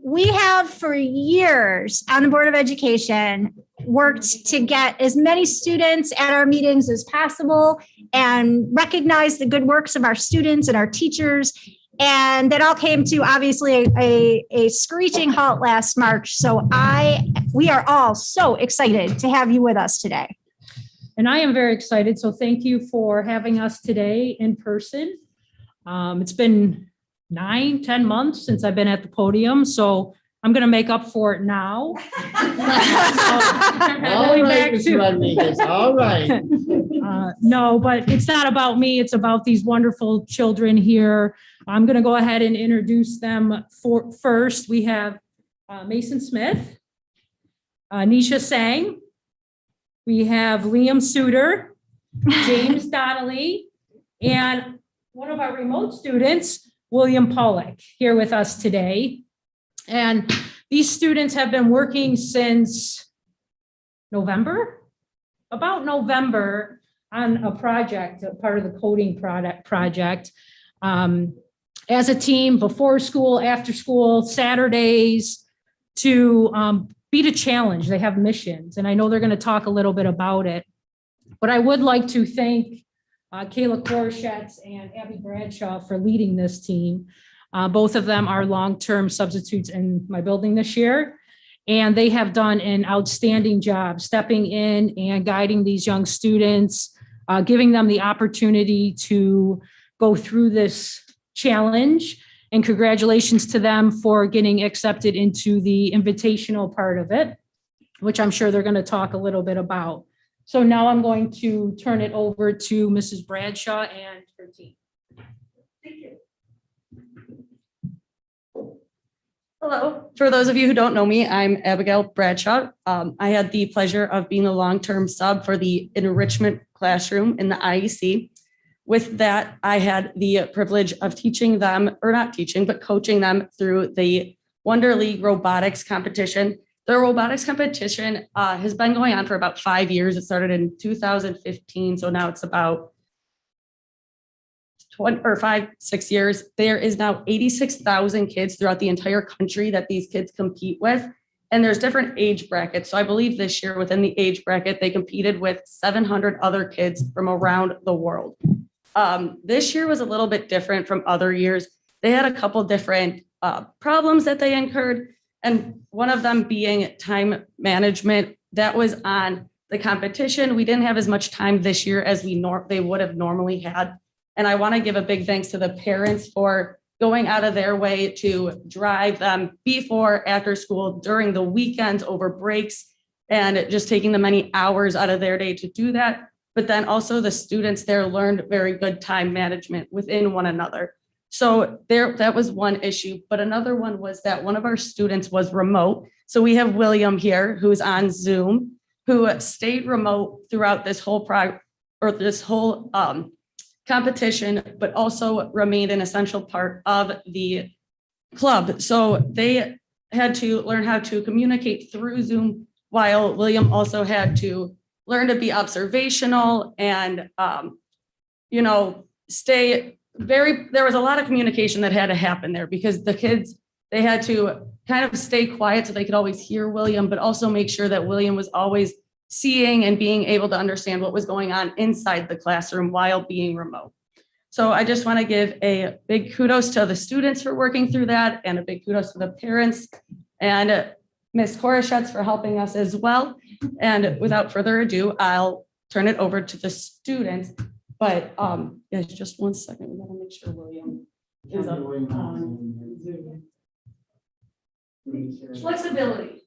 we have for years on the Board of Education worked to get as many students at our meetings as possible and recognize the good works of our students and our teachers. And that all came to obviously a screeching halt last March. So we are all so excited to have you with us today. And I am very excited. So thank you for having us today in person. It's been 9-10 months since I've been at the podium, so I'm going to make up for it now. All Going right, back Mr. to- Rodriguez, all right. No, but it's not about me. It's about these wonderful children here. I'm going to go ahead and introduce them first. We have Mason Smith, Nisha Sang. We have Liam Suter, James Donnelly, and one of our remote students, William Pollock, here with us today. And these students have been working since about November on a project, a part of the coding project. As a team, before school, after school, Saturdays, to beat a challenge. They have missions, and I know they're going to talk a little bit about it. But I would like to thank Kayla Koroshetz and Abby Bradshaw for leading this team. Both of them are long-term substitutes in my building this year, and they have done an outstanding job stepping in and guiding these young students, giving them the opportunity to go through this challenge. And congratulations to them for getting accepted into the invitational part of it, which I'm sure they're going to talk a little bit about. So now I'm going to turn it over to Mrs. Bradshaw and her team. Hello. For those of you who don't know me, I'm Abigail Bradshaw. I had the pleasure of being a long-term sub for the enrichment classroom in the IEC. With that, I had the privilege of teaching them, or not teaching, but coaching them through the Wonder League robotics competition. The robotics competition has been going on for about 5 years. It started in 2015, so now it's about 5-6 years. There is now 86,000 kids throughout the entire country that these kids compete with. And there's different age brackets. So I believe this year within the age bracket, they competed with 700 other kids from around the world. This year was a little bit different from other years. They had a couple different problems that they incurred. And one of them being time management. That was on the competition. We didn't have as much time this year as they would have normally had. And I want to give a big thanks to the parents for going out of their way to drive them before, after school, during the weekends, over breaks, and just taking the many hours out of their day to do that. But then also the students there learned very good time management within one another. So that was one issue. But another one was that one of our students was remote. So we have William here, who's on Zoom, who stayed remote throughout this whole competition, but also remained an essential part of the club. So they had to learn how to communicate through Zoom, while William also had to learn to be observational and, there was a lot of communication that had to happen there because the kids, they had to kind of stay quiet so they could always hear William, but also make sure that William was always seeing and being able to understand what was going on inside the classroom while being remote. So I just want to give a big kudos to the students for working through that, and a big kudos to the parents and Ms. Koroshetz for helping us as well. And without further ado, I'll turn it over to the students. But yes, just 1 second. We got to make sure William is up on Zoom. Flexibility.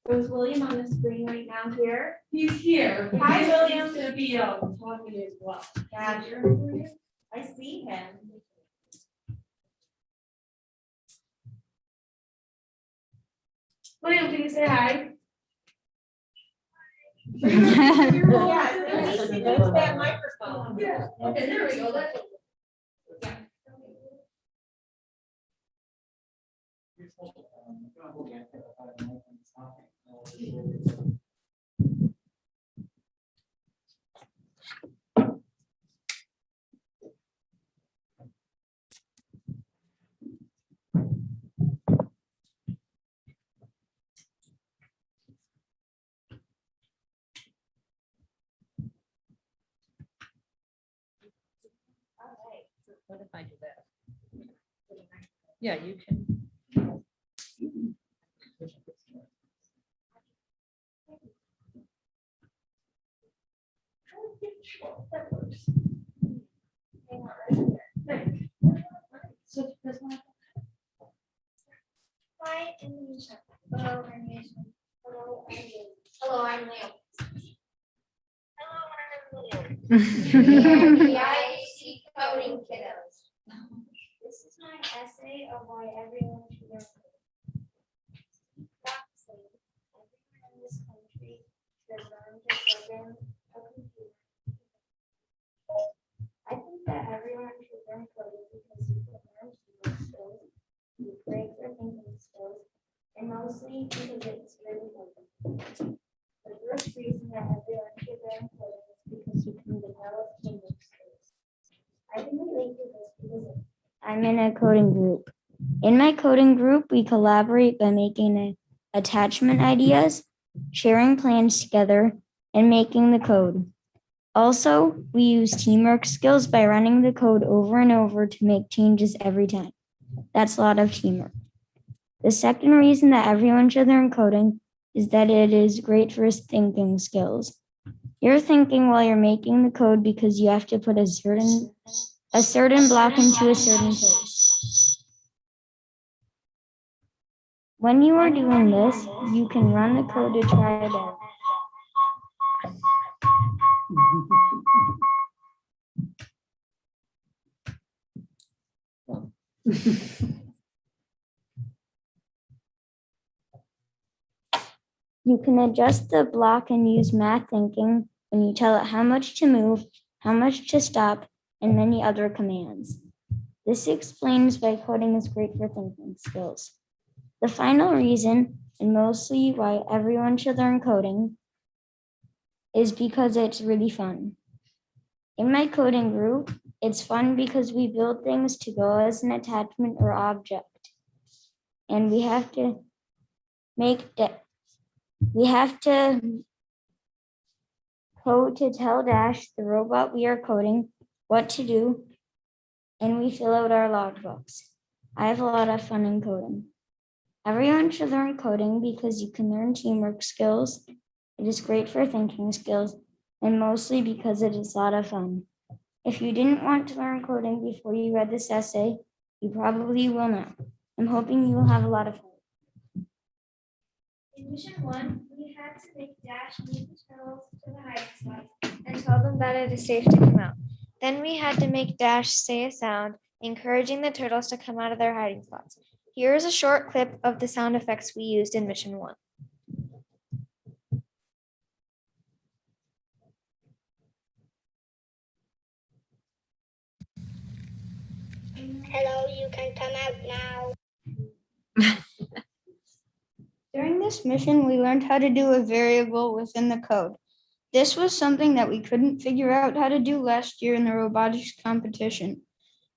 Is William on the screen right now here? He's here. Hi, William. He's gonna be talking as well. Gotcha. I see him. William, can you say hi? Yes, use that microphone. Yeah, okay, there we go. That's. What if I do that? Yeah, you can. Hi, Anisha. Hello, Anisha. Hello, I'm Liam. Hello, I'm Liam. Hello, I'm IC coding kiddos. This is my essay of why everyone should learn coding. Practically, everyone in this country should learn to program a computer. I think that everyone should learn coding because you can learn teamwork skills, you great for thinking skills, and mostly because it's really fun. The first reason that everyone should learn coding is because you can develop teamwork skills. I can relate to this because I'm in a coding group. In my coding group, we collaborate by making attachment ideas, sharing plans together, and making the code. Also, we use teamwork skills by running the code over and over to make changes every time. That's a lot of teamwork. The second reason that everyone should learn coding is that it is great for thinking skills. You're thinking while you're making the code because you have to put a certain block into a certain place. When you are doing this, you can run the code to try it out. You can adjust the block and use math thinking when you tell it how much to move, how much to stop, and many other commands. This explains why coding is great for thinking skills. The final reason, and mostly why everyone should learn coding, is because it's really fun. In my coding group, it's fun because we build things to go as an attachment or object. And we have to code to tell Dash, the robot we are coding, what to do, and we fill out our logbooks. I have a lot of fun in coding. Everyone should learn coding because you can learn teamwork skills. It is great for thinking skills, and mostly because it is a lot of fun. If you didn't want to learn coding before you read this essay, you probably will now. I'm hoping you will have a lot of fun. In mission 1, we had to make Dash lead the turtles to the hiding spot and tell them that it is safe to come out. Then we had to make Dash say a sound, encouraging the turtles to come out of their hiding spots. Here is a short clip of the sound effects we used in mission 1. Hello, you can come out now. During this mission, we learned how to do a variable within the code. This was something that we couldn't figure out how to do last year in the robotics competition.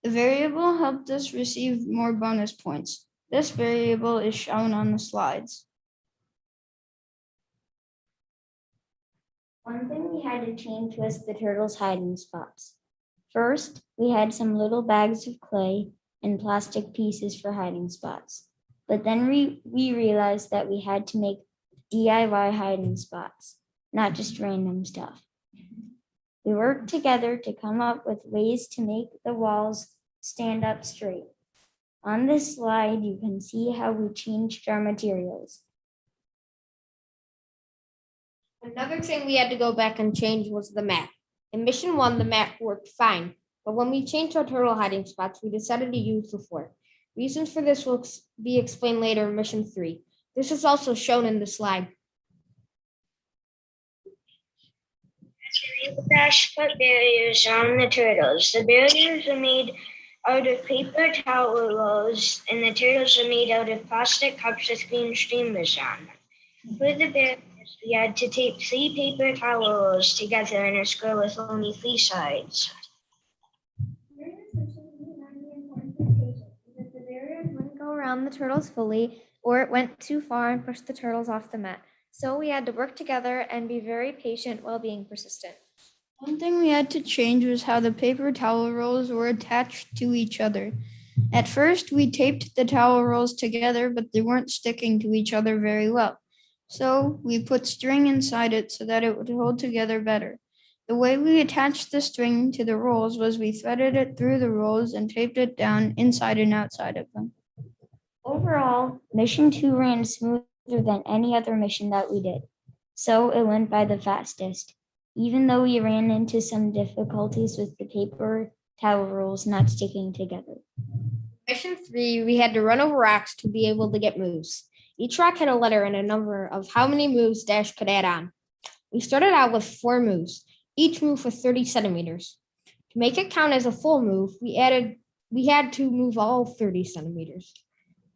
The variable helped us receive more bonus points. This variable is shown on the slides. One thing we had to change was the turtles' hiding spots. First, we had some little bags of clay and plastic pieces for hiding spots. But then we realized that we had to make DIY hiding spots, not just random stuff. We worked together to come up with ways to make the walls stand up straight. On this slide, you can see how we changed our materials. Another thing we had to go back and change was the map. In mission 1, the map worked fine, but when we changed our turtle hiding spots, we decided to use the fort. Reasons for this will be explained later in mission 3. This is also shown in the slide. Dash put barriers on the turtles. The barriers are made out of paper towel rolls, and the turtles are made out of plastic cups with green streamers on them. For the barriers, we had to tape 3 paper towel rolls together in a square with only 3 sides. The barriers wouldn't go around the turtles fully, or it went too far and pushed the turtles off the mat. So we had to work together and be very patient while being persistent. One thing we had to change was how the paper towel rolls were attached to each other. At first, we taped the towel rolls together, but they weren't sticking to each other very well. So we put string inside it so that it would hold together better. The way we attached the string to the rolls was we threaded it through the rolls and taped it down inside and outside of them. Overall, mission 2 ran smoother than any other mission that we did. So it went by the fastest, even though we ran into some difficulties with the paper towel rolls not sticking together. Mission 3, we had to run over rocks to be able to get moves. Each rock had a letter and a number of how many moves Dash could add on. We started out with 4 moves, each move for 30 centimeters. To make it count as a full move, we had to move all 30 centimeters.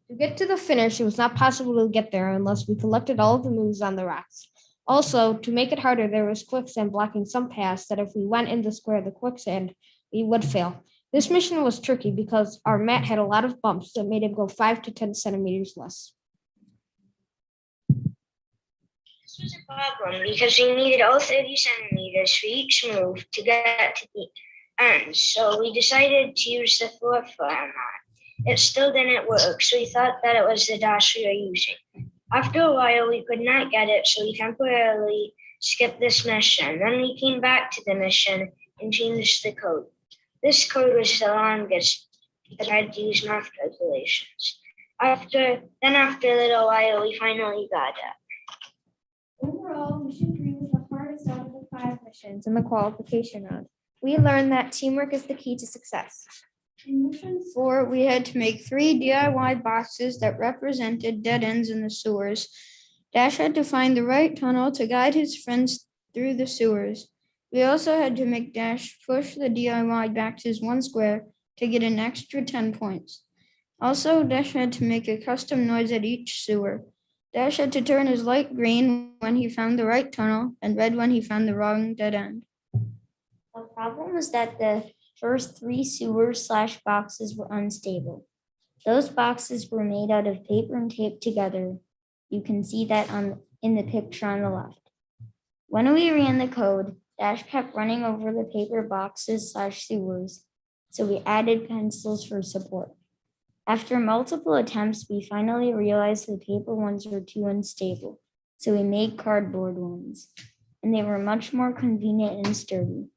To get to the finish, it was not possible to get there unless we collected all of the moves on the rocks. Also, to make it harder, there was quicksand blocking some paths that if we went in the square of the quicksand, we would fail. This mission was tricky because our mat had a lot of bumps that made it go 5 to 10 centimeters less. This was a problem because we needed all 30 centimeters for each move to get to the end. So we decided to use the floor format. It still didn't work, so we thought that it was the dash we were using. After a while, we could not get it, so we temporarily skipped this mission. Then we came back to the mission and changed the code. This code was the longest because I had to use math calculations. After a little while, we finally got it. Overall, mission 3 was the hardest out of the 5 missions in the qualification round. We learned that teamwork is the key to success. In mission 4, we had to make 3 DIY boxes that represented dead ends in the sewers. Dash had to find the right tunnel to guide his friends through the sewers. We also had to make Dash push the DIY boxes 1 square to get an extra 10 points. Also, Dash had to make a custom noise at each sewer. Dash had to turn his light green when he found the right tunnel and red when he found the wrong dead end. The problem was that the first 3 sewers/boxes were unstable. Those boxes were made out of paper and taped together. You can see that in the picture on the left. When we ran the code, Dash kept running over the paper boxes/sewers, so we added pencils for support. After multiple attempts, we finally realized the paper ones were too unstable, so we made cardboard ones, and they were much more convenient and sturdy.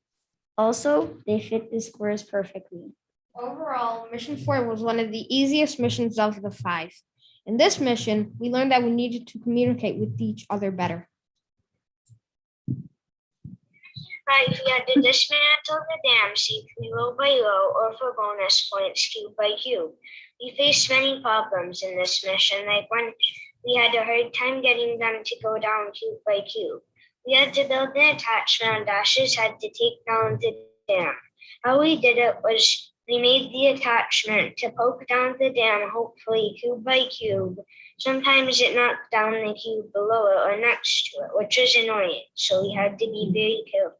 Also, they fit the squares perfectly. Overall, mission 4 was one of the easiest missions of the 5. In this mission, we learned that we needed to communicate with each other better. We had to dismantle the dam safely row by row or for bonus points cube by cube. We faced many problems in this mission, like when we had a hard time getting them to go down cube by cube. We had to build an attachment and Dashes had to take down the dam. How we did it was we made the attachment to poke down the dam, hopefully cube by cube. Sometimes it knocked down the cube below it or next to it, which was annoying, so we had to be very careful.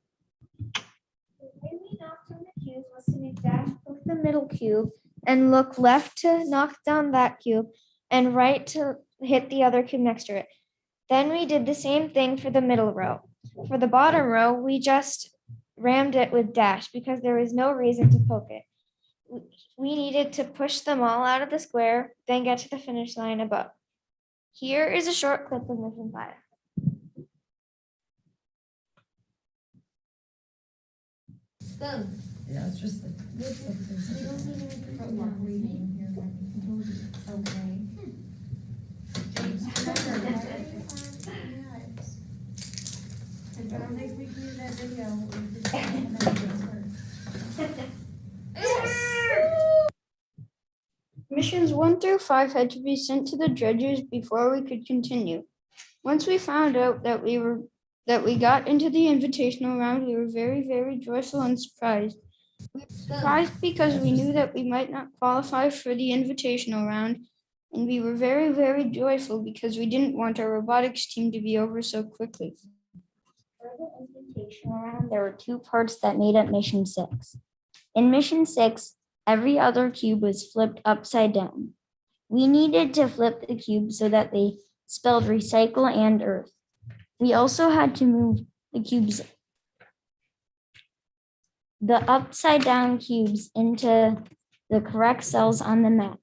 The way we knocked down the cubes was to make Dash poke the middle cube and look left to knock down that cube and right to hit the other cube next to it. Then we did the same thing for the middle row. For the bottom row, we just rammed it with Dash because there was no reason to poke it. We needed to push them all out of the square, then get to the finish line above. Here is a short clip of mission 5. Yeah, it's just. Okay. 嗯 James, remember, right? I told you. Okay. 嗯 James, remember, right? 嗯 James, remember, right? Missions 1 through 5 had to be sent to the judges before we could continue. Once we found out that we got into the invitational round, we were very, very joyful and surprised. We were surprised because we knew that we might not qualify for the invitational round, and we were very, very joyful because we didn't want our robotics team to be over so quickly. For the invitational round, there were two parts that made up Mission 6. In Mission 6, every other cube was flipped upside down. We needed to flip the cube so that they spelled recycle and earth. We also had to move the cubes, the upside down cubes, into the correct cells on the map,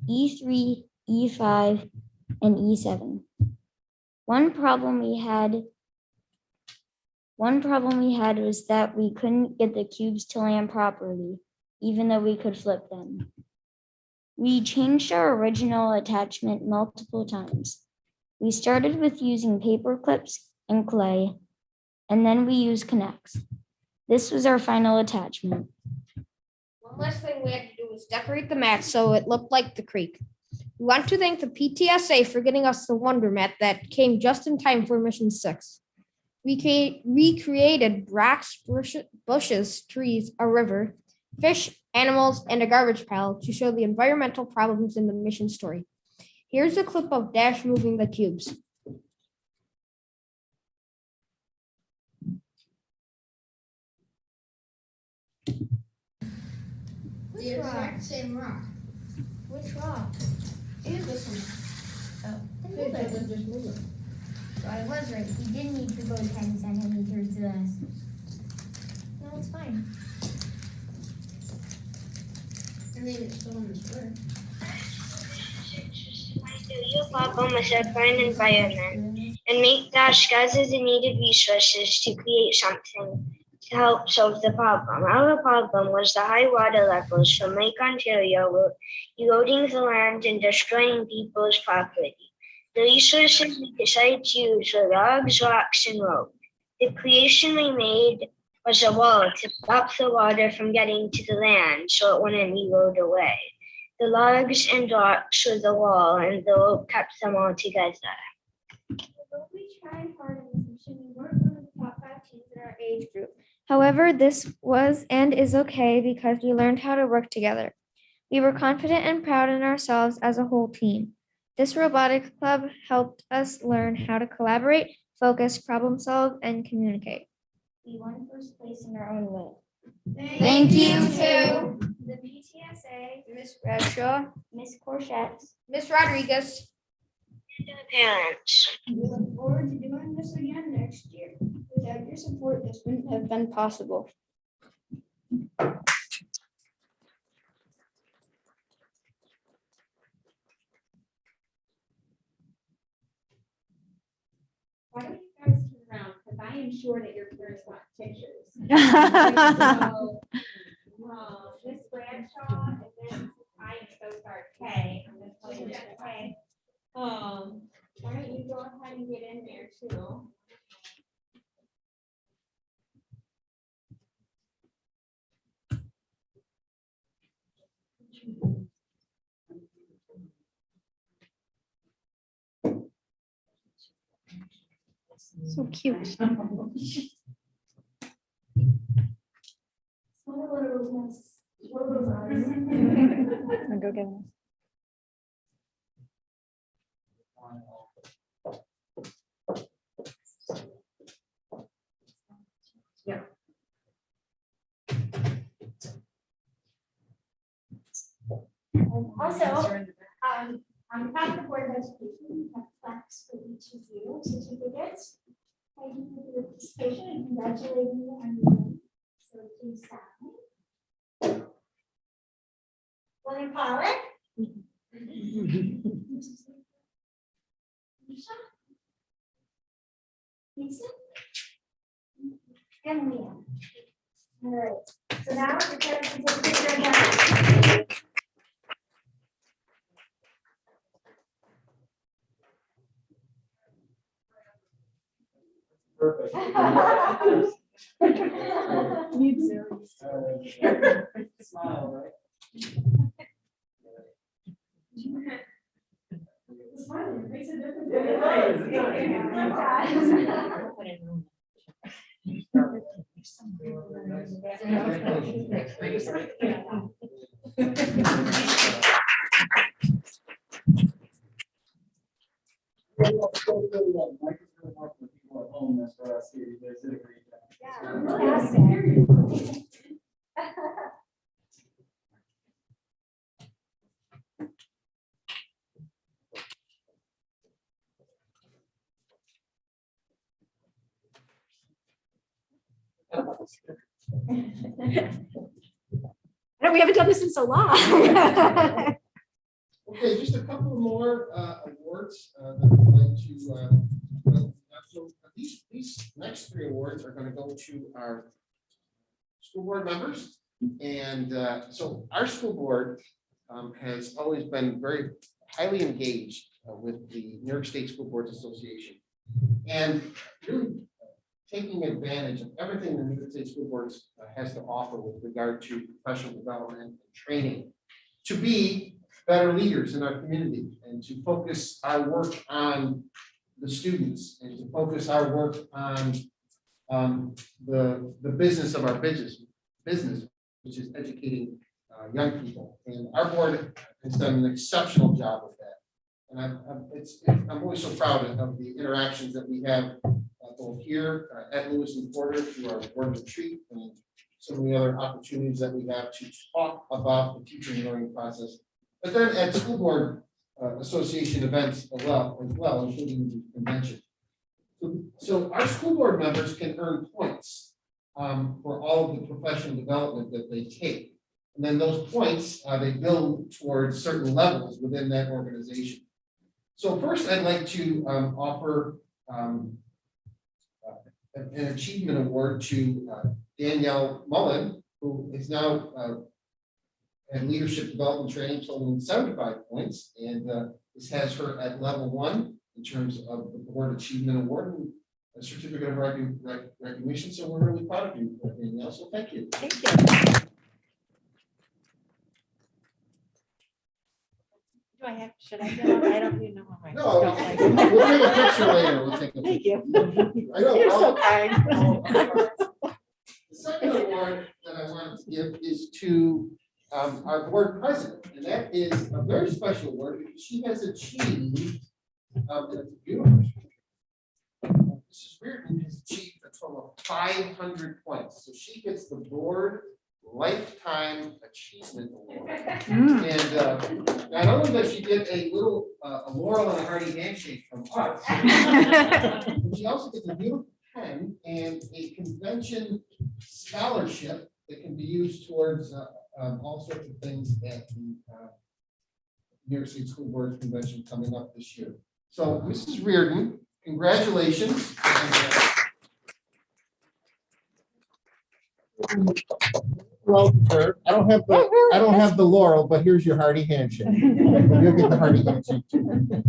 E3, E5, and E7. One problem we had was that we couldn't get the cubes to land properly, even though we could flip them. We changed our original attachment multiple times. We started with using paper clips and clay, and then we used connects. This was our final attachment. One last thing we had to do was decorate the mat so it looked like the creek. We want to thank the PTSA for getting us the Wonder Mat that came just in time for Mission 6. We created rocks, bushes, trees, a river, fish, animals, and a garbage pile to show the environmental problems in the mission story. Here's a clip of Dash moving the cubes. The exact same rock. Which rock? And this one. Just move it. So I was right. We did need to go 10 centimeters less. No, it's fine. I mean, it's still in the square. Your problem with a burn environment and make Dash gather the needed resources to create something to help solve the problem. Our problem was the high water levels from Lake Ontario were eroding the land and destroying people's property. The resources we decided to use were logs, rocks, and rope. The creation we made was a wall to stop the water from getting to the land so it wouldn't erode away. The logs and rocks were the wall, and the rope kept them all together. Although we tried hard in this mission, we weren't one of the top 5 teams in our age group. However, this was and is okay because we learned how to work together. We were confident and proud in ourselves as a whole team. This robotics club helped us learn how to collaborate, focus, problem solve, and communicate. We won first place in our own way. Thank you to the PTSA, Miss Bradshaw, Miss Courchette. Miss Rodriguez. And our parents. we look forward to doing this again next year. Without your support, this wouldn't have been possible. Why don't you guys turn around, because I am sure that your parents want pictures. So, Miss Bradshaw, and then I am so sorry, Kay, I'm gonna tell you that, Kay. Why don't you go ahead and get in there too? So cute. I'll go get one. Also, on behalf of the Board of Education, we have plaques for each of you, certificates. Thank you for your participation and congratulating you on your win. So please sign. William Pollock. Lisa. And Leah. All right, so now we're going to take a picture again. Smile, right? We haven't done this in so long. Okay, just a couple more awards that I'd like to. So these next three awards are going to go to our school board members. And so our school board has always been very highly engaged with the New York State School Boards Association. And really taking advantage of everything the New York State School Boards has to offer with regard to professional development and training to be better leaders in our community and to focus our work on the students and to focus our work on the business of our business, which is educating young people. And our board has done an exceptional job with that. And I'm always so proud of the interactions that we have both here at Lewiston-Porter through our board retreat and some of the other opportunities that we have to talk about the teaching and learning process. But then at school board association events as well, including the convention. So our school board members can earn points for all of the professional development that they take. And then those points, they build towards certain levels within that organization. So first, I'd like to offer an achievement award to Danielle Mullen, who is now at leadership development training totaling 75 points. And this has her at level 1 in terms of the board achievement award and a certificate of recognition. So we're really proud of you, Danielle. So thank you. Thank you. Should I get on? I don't even know how I. No, don't like we'll it. take a picture later. We'll take a Thank picture. you. I know. You're so kind. The second award that I wanted to give is to our board president, and that is a very special award because she has achieved, it's beautiful. Mrs. Reardon has achieved a total of 500 points, so she gets the board lifetime achievement award. And not only does she get a little a laurel and a hearty handshake from us, but she also gets a beautiful pen and a convention scholarship that can be used towards all sorts of things at the New York State School Board Convention coming up this year. So, Mrs. Reardon, congratulations. Well, I don't have the laurel, but here's your hearty handshake. You'll get the hearty handshake too.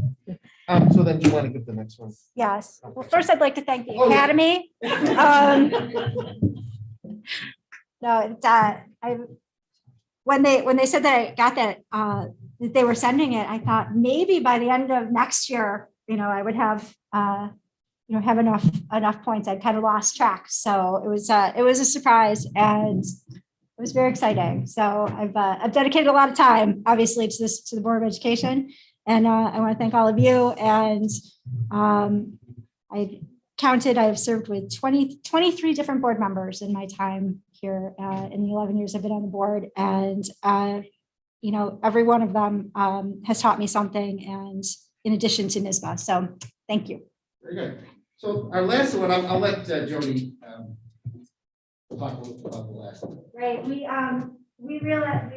So then do you want to give the next one? Yes. Well, first I'd like to thank the Oh, yeah. Academy. No, it's, when they said that I got that, that they were sending it, I thought maybe by the end of next year, I would have, have enough points. I'd kind of lost track. So it was a surprise and it was very exciting. So I've dedicated a lot of time, obviously, to the Board of Education. And I want to thank all of you. And I've served with 23 different board members in my time here in the 11 years I've been on the board. And, every one of them has taught me something, and in addition to NISBA. So thank you. Very good. So our last one, I'll let Jody talk a little about the last one. Right. We realized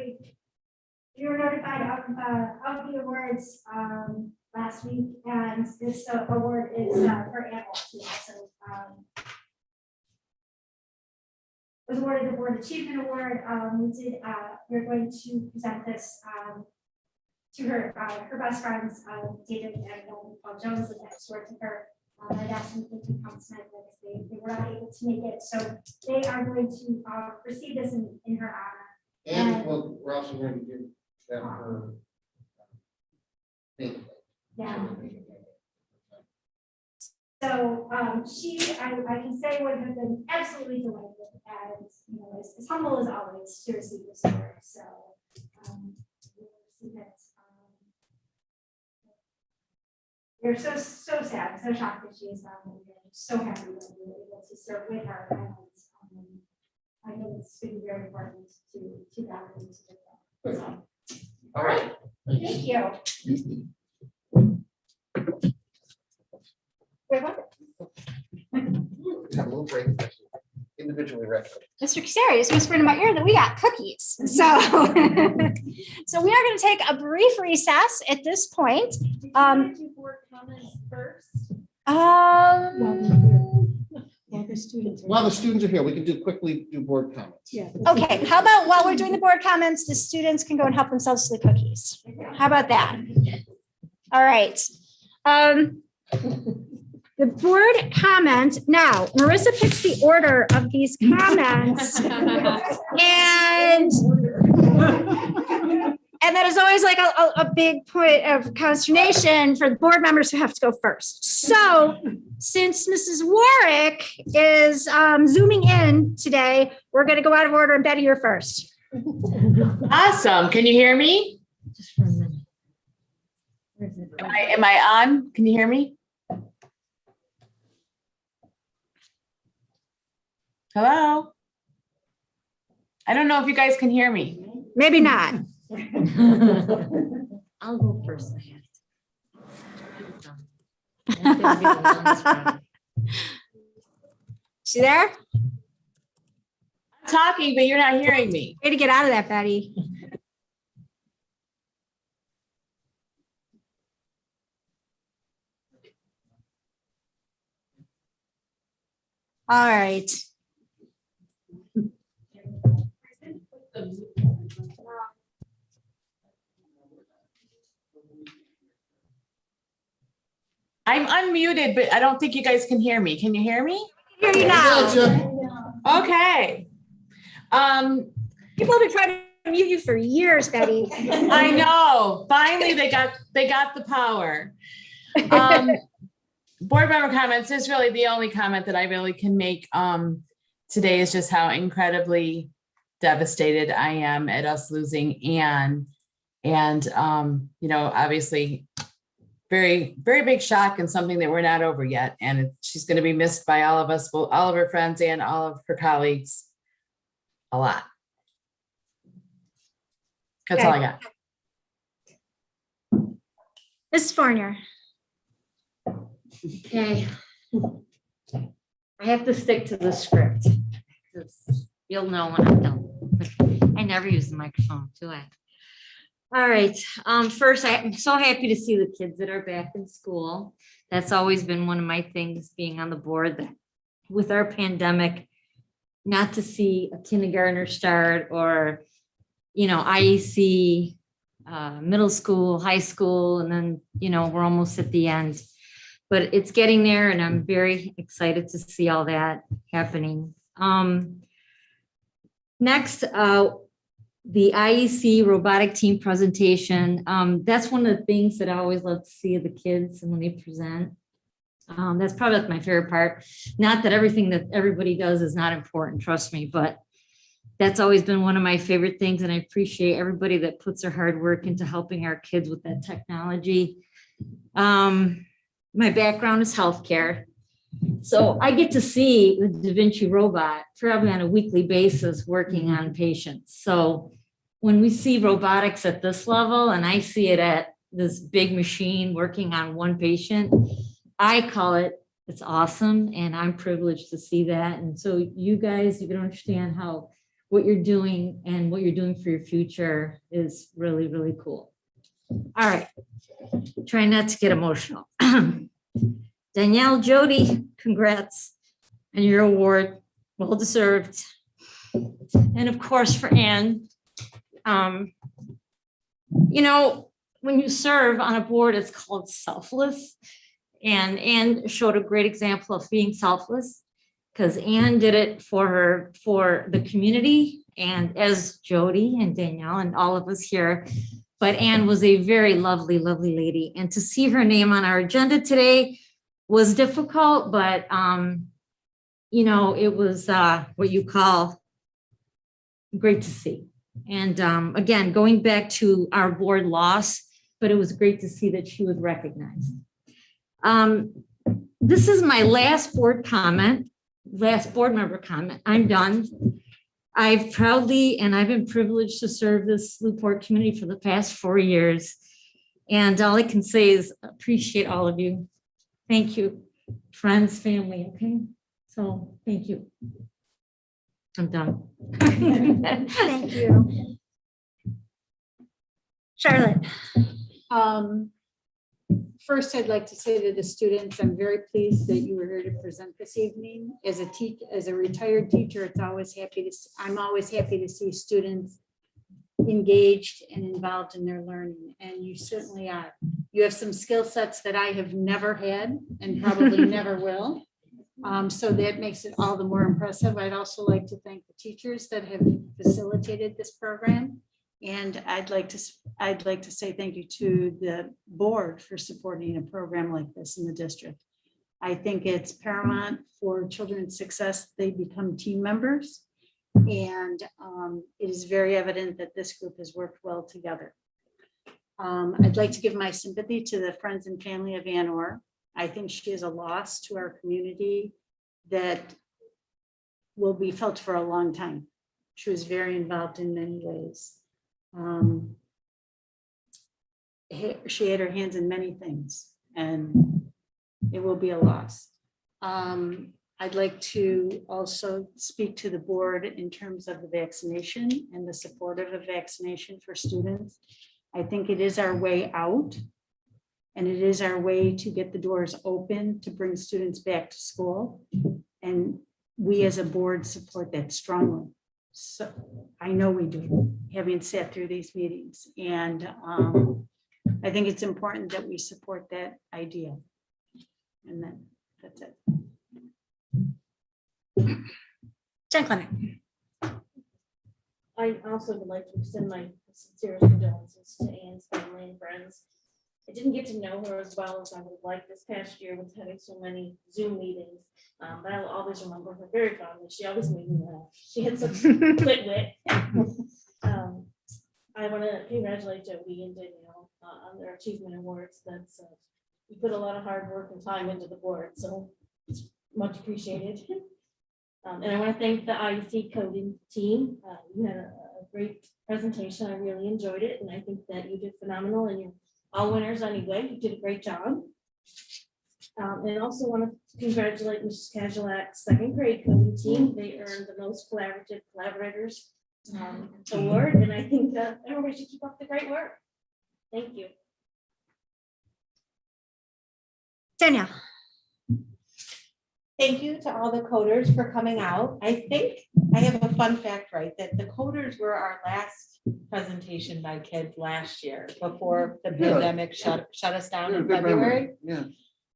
we were notified of the awards last week, and this award is for adults. So was awarded the Board Achievement Award. We're going to present this to her best friends, David and Paul Jones, live next door to her. I'd asked them if they could come tonight because they were not able to make it. So they are going to receive this in her honor. And we're also going to give them her name. Yeah. So I can say would have been absolutely delighted and, as humble as always to receive this award. So we'll receive it. We're so sad, so shocked that she is gone. We're so happy that we were able to serve with her. And I know it's been very important to that and to the family. So, All right. thank you. Wait, what? Have a little break. Individually recognized. Mr. Casari is whispering in my ear that we got cookies. So, so we are going to take a brief recess at this point. Do board comments first. While the students are here, we can quickly do board comments. Yeah. Okay, how about while we're doing the board comments, the students can go and help themselves to the cookies. How about that? All right. The board comment, now Marissa picks the order of these comments. And that is always like a big point of consternation for the board members who have to go first. So since Mrs. Warwick is zooming in today, we're going to go out of order and Betty, you're first. Awesome. Can you hear me? Just for a minute. Am I on? Can you hear me? Hello? I don't know if you guys can hear me. Maybe not. I'll go first. See there? I'm talking, but you're not hearing me. Way to get out of that, Betty. All right. I'm unmuted, but I don't think you guys can hear me. Can you hear me? Hear you now. Gotcha. Okay. People have been trying to mute you for years, Betty. I know. Finally, they got the power. Board member comments is really the only comment that I really can make today is just how incredibly devastated I am at us losing Anne. And obviously very, very big shock and something that we're not over yet. And she's going to be missed by all of us, both all of her friends and all of her colleagues a lot. That's all I got. Mrs. Fournier. Okay. I have to stick to the script. 'Cause you'll know when I'm done. I never use the microphone, do I? All right. First, I'm so happy to see the kids that are back in school. That's always been one of my things being on the board, that with our pandemic, not to see a kindergartner start or, IEC, middle school, high school, and then, we're almost at the end. But it's getting there and I'm very excited to see all that happening. Next, the IEC robotic team presentation. That's one of the things that I always love to see of the kids and when they present. That's probably my favorite part. Not that everything that everybody does is not important, trust me, but that's always been one of my favorite things. And I appreciate everybody that puts their hard work into helping our kids with that technology. My background is healthcare. So I get to see the Da Vinci robot probably on a weekly basis working on patients. So when we see robotics at this level and I see it at this big machine working on one patient, I call it's awesome. And I'm privileged to see that. And so you guys, you can understand how what you're doing and what you're doing for your future is really, really cool. All right. Try not to get emotional. Danielle, Jody, congrats on your award. Well deserved. And of course for Anne, when you serve on a board, it's called selfless. And Anne showed a great example of being selfless because Anne did it for the community and as Jody and Danielle and all of us here. But Anne was a very lovely, lovely lady. And to see her name on our agenda today was difficult, but, you know, it was what you call great to see. And again, going back to our board loss, but it was great to see that she was recognized. This is my last board member comment. I'm done. I've proudly, and I've been privileged to serve this Lew-Port community for the past 4 years. And all I can say is appreciate all of you. Thank you, friends, family, okay? So thank you. I'm done. Thank you. Charlotte. First, I'd like to say to the students, I'm very pleased that you were here to present this evening. As a retired teacher, I'm always happy to see students engaged and involved in their learning, and you certainly are. You have some skill sets that I have never had and probably never will. So that makes it all the more impressive. I'd also like to thank the teachers that have facilitated this program. And I'd like to say thank you to the board for supporting a program like this in the district. I think it's paramount for children's success. They become team members. And it is very evident that this group has worked well together. I'd like to give my sympathy to the friends and family of Ann Orr. I think she is a loss to our community that will be felt for a long time. She was very involved in many ways. She had her hands in many things, and it will be a loss. I'd like to also speak to the board in terms of the vaccination and the support of a vaccination for students. I think it is our way out, and it is our way to get the doors open to bring students back to school. And we as a board support that strongly. So I know we do, having sat through these meetings. And I think it's important that we support that idea. And then that's it. Jen Clement. I also would like to extend my sincere condolences to Anne's family and friends. I didn't get to know her as well as I would like this past year with having so many Zoom meetings. But I'll always remember her very fondly. She always made me laugh. She had such quick wit. I want to congratulate Jody and Danielle on their achievement awards. That's you put a lot of hard work and time into the board, so it's much appreciated. And I want to thank the IEC coding team. You had a great presentation. I really enjoyed it, and I think that you did phenomenal. And you're all winners anyway. You did a great job. And I also want to congratulate Mrs. Cadillac's second grade coding team. They earned the most collaborative collaborators award, and I think that everybody should keep up the great work. Thank you. Danielle. Thank you to all the coders for coming out. I think I have a fun fact, right, that the coders were our last presentation by kids last year before the pandemic shut us down in February. Yeah.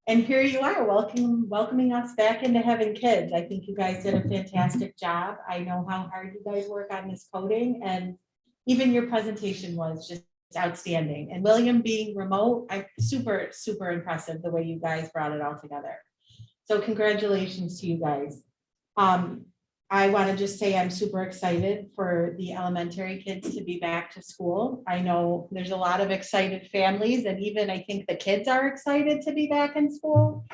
And here you are, welcoming us back into having kids. I think you guys did a fantastic job. I know how hard you guys work on this coding, and even your presentation was just outstanding. And William being remote, I'm super, super impressive the way you guys brought it all together. So congratulations to you guys. I want to just say I'm super excited for the elementary kids to be back to school. I know there's a lot of excited families, and even I think the kids are excited to be back in school.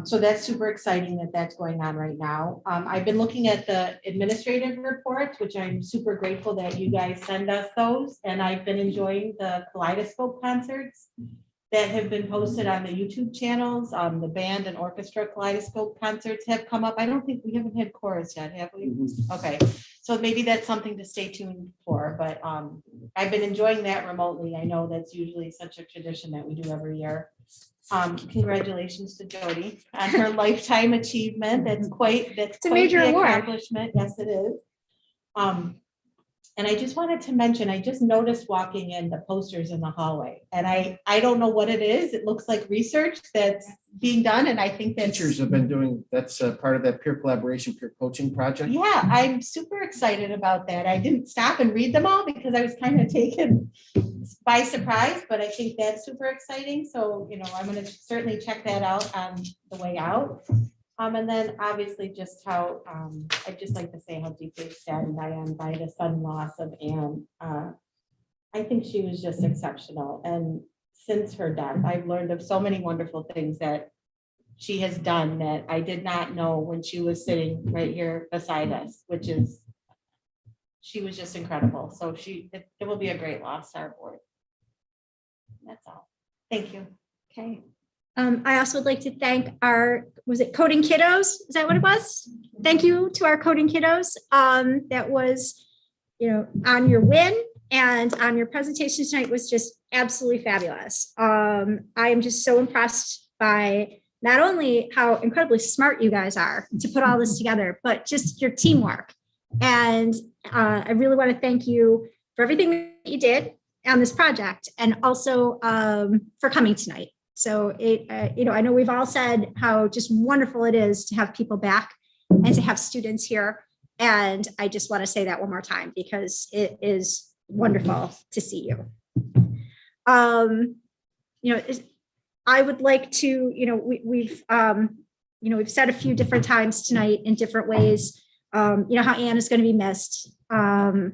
So that's super exciting that that's going on right now. I've been looking at the administrative reports, which I'm super grateful that you guys send us those. And I've been enjoying the Kaleidoscope concerts that have been posted on the YouTube channels. The band and orchestra Kaleidoscope concerts have come up. I don't think we haven't had chorus yet, have we? Okay, so maybe that's something to stay tuned for, but I've been enjoying that remotely. I know that's usually such a tradition that we do every year. Congratulations to Jody on her lifetime achievement. That's quite a major the award. accomplishment. Yes, it is. And I just wanted to mention, I just noticed walking in the posters in the hallway, and I don't know what it is. It looks like research that's being done, and I think that's. Teachers have been doing, that's part of that peer collaboration, peer coaching project. Yeah, I'm super excited about that. I didn't stop and read them all because I was kind of taken by surprise, but I think that's super exciting. So, I'm gonna certainly check that out on the way out. And then obviously just how, I'd just like to say how deeply saddened I am by the sudden loss of Anne. I think she was just exceptional. And since her death, I've learned of so many wonderful things that she has done that I did not know when she was sitting right here beside us, which is, she was just incredible. So it will be a great loss to our board. That's all. Thank you. Okay. I also would like to thank our, was it coding kiddos? Is that what it was? Thank you to our coding kiddos. That was, on your win and on your presentation tonight was just absolutely fabulous. I am just so impressed by not only how incredibly smart you guys are to put all this together, but just your teamwork. And I really want to thank you for everything that you did on this project and also for coming tonight. So I know we've all said how just wonderful it is to have people back and to have students here. And I just want to say that one more time because it is wonderful to see you. I would like to, we've said a few different times tonight in different ways, how Anne is going to be missed. I've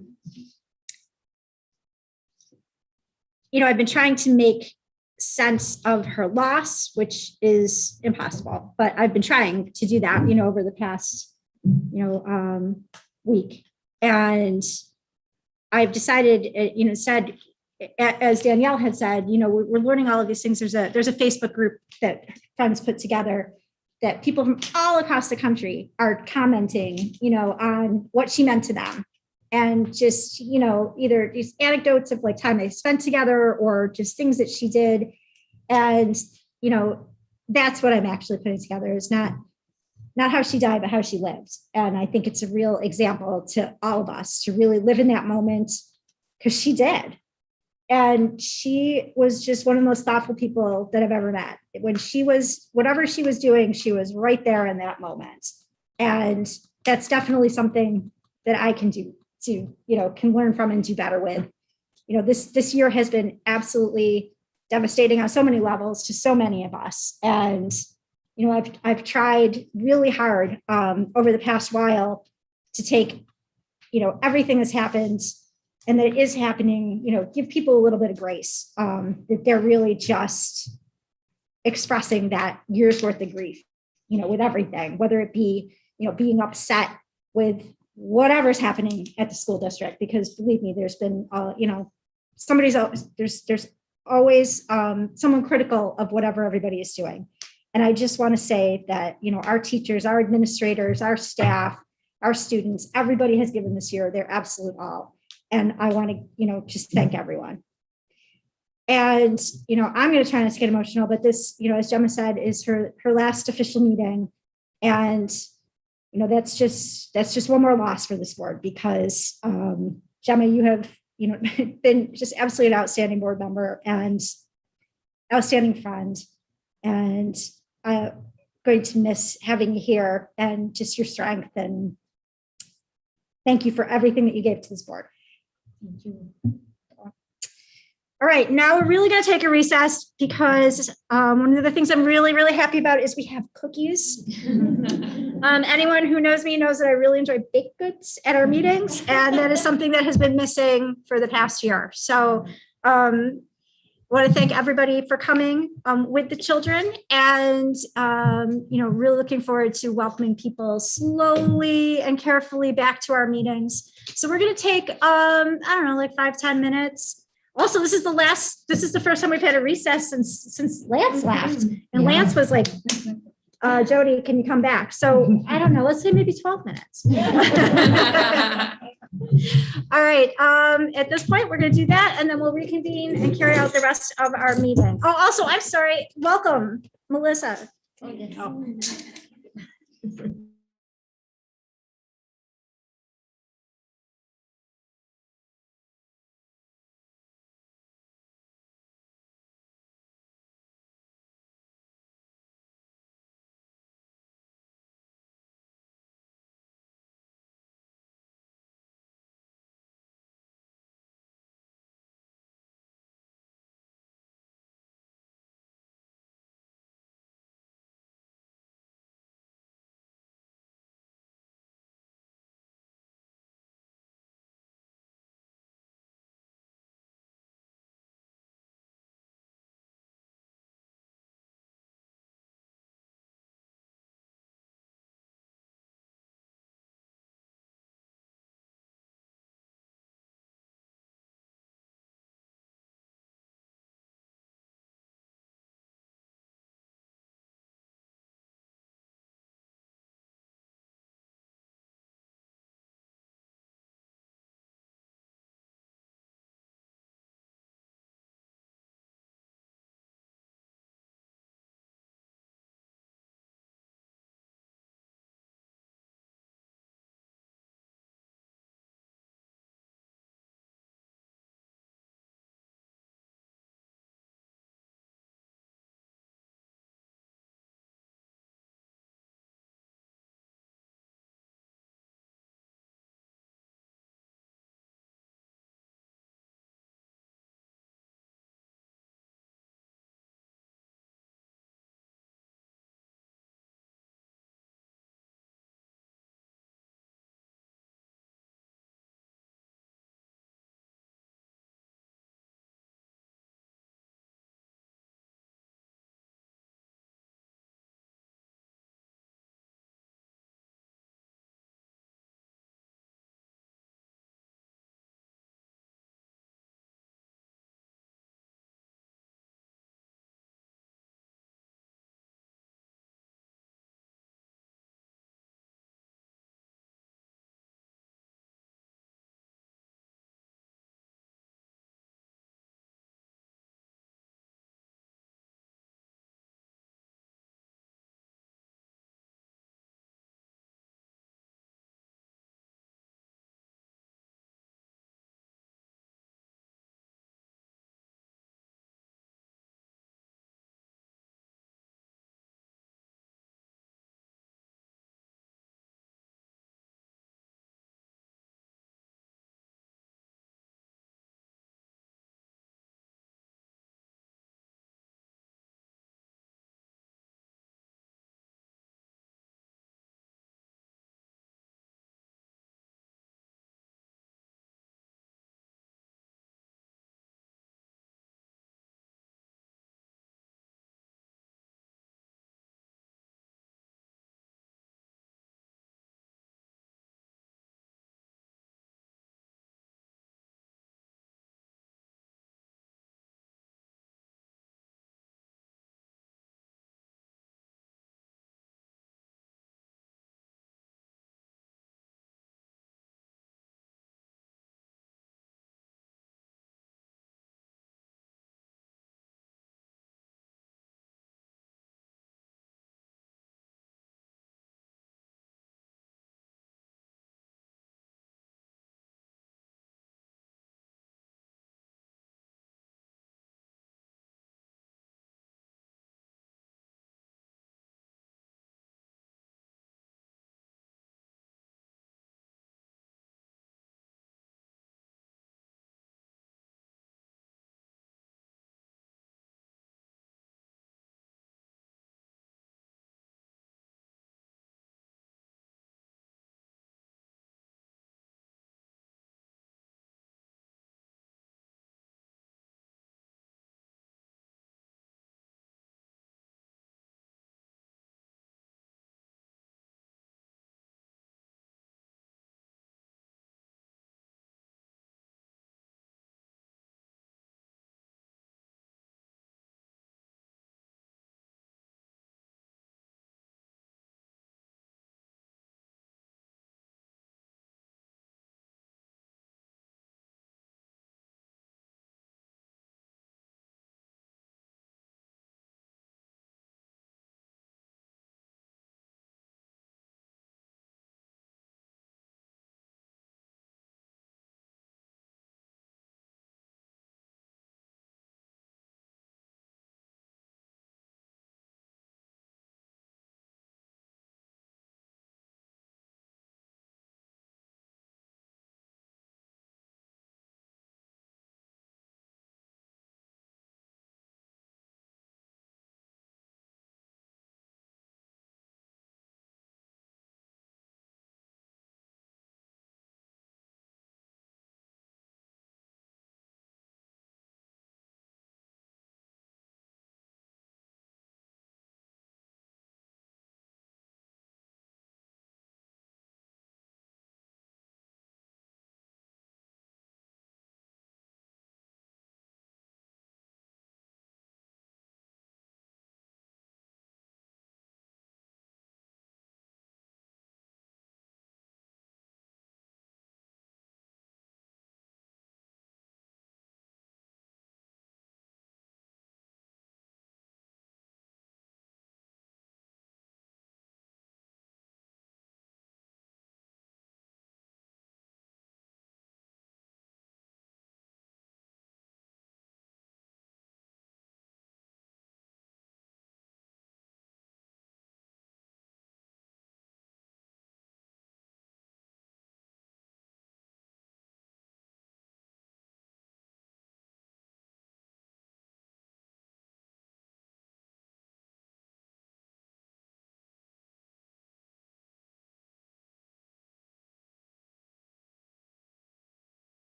been trying to make sense of her loss, which is impossible, but I've been trying to do that, over the past, week. And I've decided, said, as Danielle had said, we're learning all of these things. There's a Facebook group that friends put together that people from all across the country are commenting, on what she meant to them. And just, either these anecdotes of like time they spent together or just things that she did. And, that's what I'm actually putting together is not how she died, but how she lived. And I think it's a real example to all of us to really live in that moment because she did. And she was just one of the most thoughtful people that I've ever met. When whatever she was doing, she was right there in that moment. And that's definitely something that I can do to, can learn from and do better with. This year has been absolutely devastating on so many levels to so many of us. And, I've tried really hard over the past while to take, everything that's happened and that it is happening, give people a little bit of grace, that they're really just expressing that year's worth of grief, with everything, whether it be, being upset with whatever's happening at the school district, because believe me, there's been, there's always someone critical of whatever everybody is doing. And I just want to say that, our teachers, our administrators, our staff, our students, everybody has given this year their absolute all. And I want to, just thank everyone. And, I'm going to try not to get emotional, but this, as Gemma said, is her last official meeting. And, that's just one more loss for this board because Gemma, you have, been just absolutely an outstanding board member and outstanding friend. And I'm going to miss having you here and just your strength. And thank you for everything that you gave to this board. Thank you. All right, now we're really going to take a recess because one of the things I'm really, really happy about is we have cookies. Anyone who knows me knows that I really enjoy baked goods at our meetings, and that is something that has been missing for the past year. So I want to thank everybody for coming with the children and, really looking forward to welcoming people slowly and carefully back to our meetings. So we're going to take, I don't know, like 5-10 minutes. Also, this is the first time we've had a recess since Lance left. And Lance was like, Jody, can you come back? So I don't know, let's say maybe 12 minutes. All right, at this point, we're going to do that and then we'll reconvene and carry out the rest of our meeting. Oh, also, I'm sorry. Welcome, Melissa.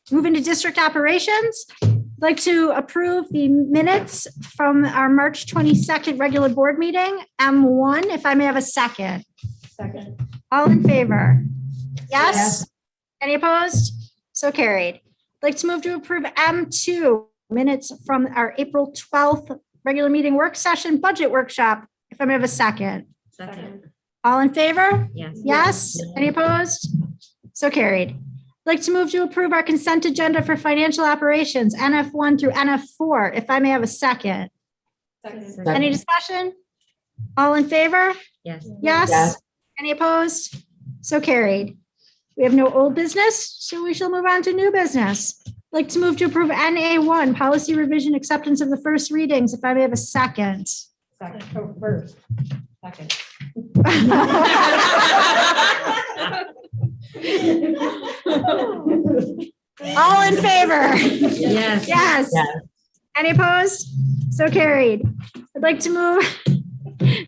Moving to district operations. I'd like to approve the minutes from our March 22nd regular board meeting, M1, if I may have a second. Second. All in favor? Yes? Yes. Any opposed? So carried. I'd like to move to approve M2, minutes from our April 12th regular meeting work session budget workshop, if I may have a second. Second. All in favor? Yes. Yes? Any opposed? So carried. I'd like to move to approve our consent agenda for financial operations, NF1 through NF4, if I may have a second. Second. Any discussion? All in favor? Yes. Yes? Yes. Any opposed? So carried. We have no old business, so we shall move on to new business. I'd like to move to approve NA1, policy revision acceptance of the first readings, if I may have a second. Second. Oh, first. Second. All in favor? Yes. Yes. Yes. Any opposed? So carried. I'd like to move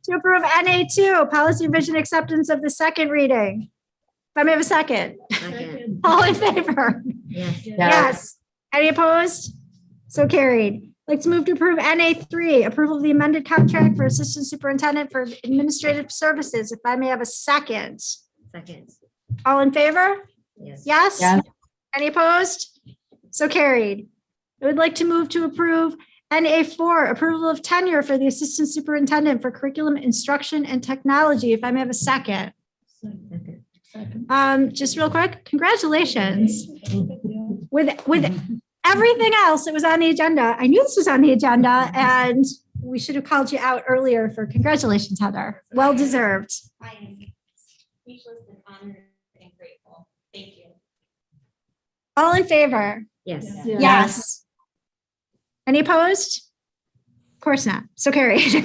to approve NA2, policy revision acceptance of the second reading. If I may have a second. Second. All in favor? Yes. Yes. Any opposed? So carried. I'd like to move to approve NA3, approval of the amended contract for Assistant Superintendent for Administrative Services. If I may have a second. Second. All in favor? Yes. Yes? Yes. Any opposed? So carried. I would like to move to approve NA4, approval of tenure for the Assistant Superintendent for Curriculum Instruction and Technology. If I may have a second. Second. Just real quick, congratulations. With everything else that was on the agenda, I knew this was on the agenda and we should have called you out earlier for congratulations, Heather. Well deserved. I am speechless and honored and grateful. Thank you. All in favor? Yes. Yes. Any opposed? Of course not. So carried.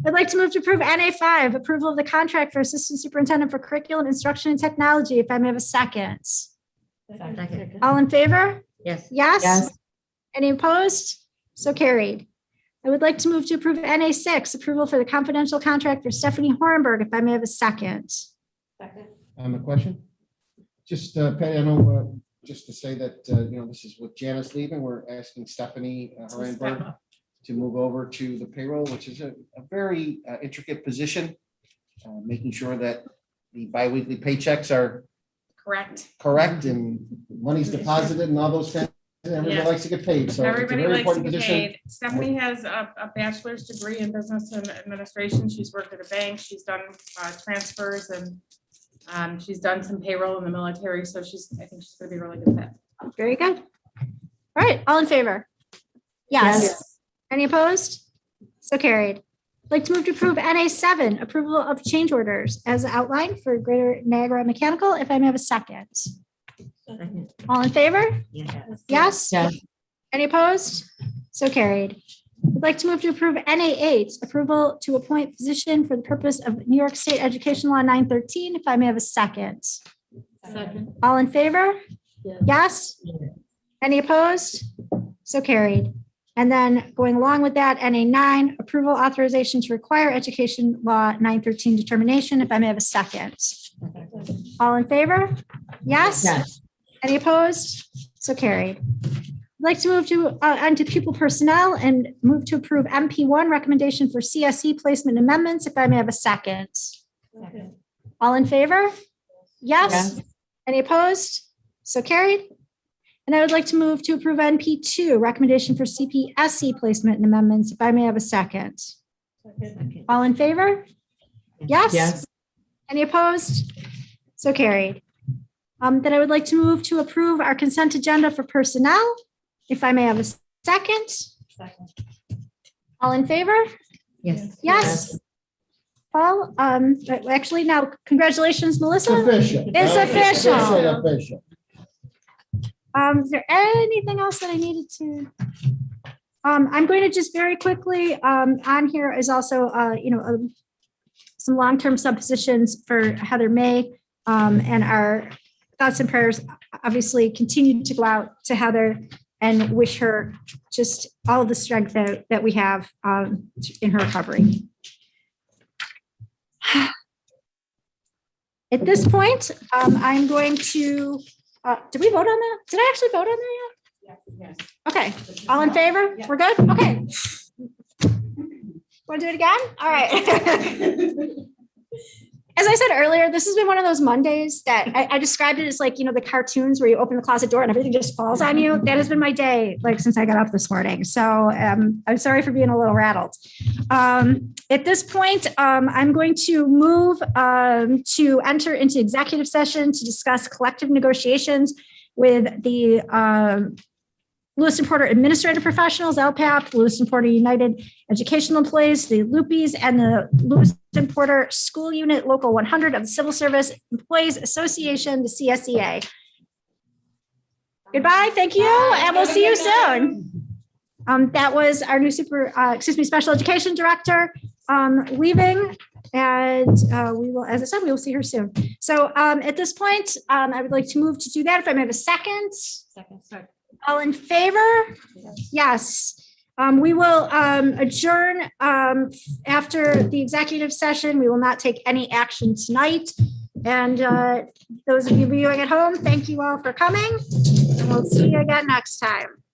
I'd like to move to approve NA5, approval of the contract for Assistant Superintendent for Curriculum Instruction and Technology. If I may have a second. Second. All in favor? Yes. Yes? Yes. Any opposed? So carried. I would like to move to approve NA6, approval for the confidential contract for Stephanie Horenberg. If I may have a second. Second. On the question? Just, Patty, I know, just to say that, this is with Janice leaving, we're asking Stephanie Horenberg to move over to the payroll, which is a very intricate position, making sure that the biweekly paychecks are correct and money's deposited and all those things. Everybody Yes. likes to get paid, so it's a Everybody very likes to important get position. paid. Stephanie has a bachelor's degree in business and administration. She's worked at a bank. She's done transfers and she's done some payroll in the military. So I think she's gonna be a really good fit. Very good. All right, all in favor? Yes. Any opposed? So carried. I'd like to move to approve NA7, approval of change orders as outlined for Greater Niagara Mechanical. If I may have a second. Second. All in favor? Yes. Yes? Yes. Any opposed? So carried. I'd like to move to approve NA8, approval to appoint physician for the purpose of New York State Education Law 913. If I may have a second. Second. All in favor? Yes. Yes? Any opposed? So carried. And then going along with that, NA9, approval authorization to require Education Law 913 determination. If I may have a second. All in favor? Yes? Yes. Any opposed? So carried. I'd like to move to onto pupil personnel and move to approve MP1 recommendation for CSE placement amendments. If I may have a second. Second. All in favor? Yes? Yes. Any opposed? So carried. And I would like to move to approve NP2 recommendation for CPSE placement and amendments. If I may have a second. Second. All in favor? Yes? Yes. Any opposed? So carried. Then I would like to move to approve our consent agenda for personnel. If I may have a second. Second. All in favor? Yes. Yes. Paul, actually now, congratulations, Melissa. Official. It's official. Official. Is there anything else that I needed to? I'm going to just very quickly, on here is also, some long-term suppositions for Heather May, and our thoughts and prayers obviously continue to go out to Heather and wish her just all the strength that we have in her recovery. At this point, I'm going to Did we vote on that? Did I actually vote on that yet? Okay, all in favor? We're good? Okay. Want to do it again? All right. As I said earlier, this has been one of those Mondays that I described it as like, the cartoons where you open the closet door and everything just falls on you. That has been my day, like since I got up this morning. So I'm sorry for being a little rattled. At this point, I'm going to move to enter into executive session to discuss collective negotiations with the Lewiston-Porter Administrative Professionals, LPAP, Lewiston-Porter United Educational Employees, the Loopies, and the Lewiston-Porter School Unit Local 100 of the Civil Service Employees Association, the CSEA. Goodbye, thank you, and we'll see you soon. That was our new special education director leaving, and we will, as I said, we will see her soon. So at this point, I would like to move to do that. If I may have a second. Second. All in favor? Yes. We will adjourn after the executive session. We will not take any action tonight. And those of you viewing at home, thank you all for coming. And we'll see you again next time.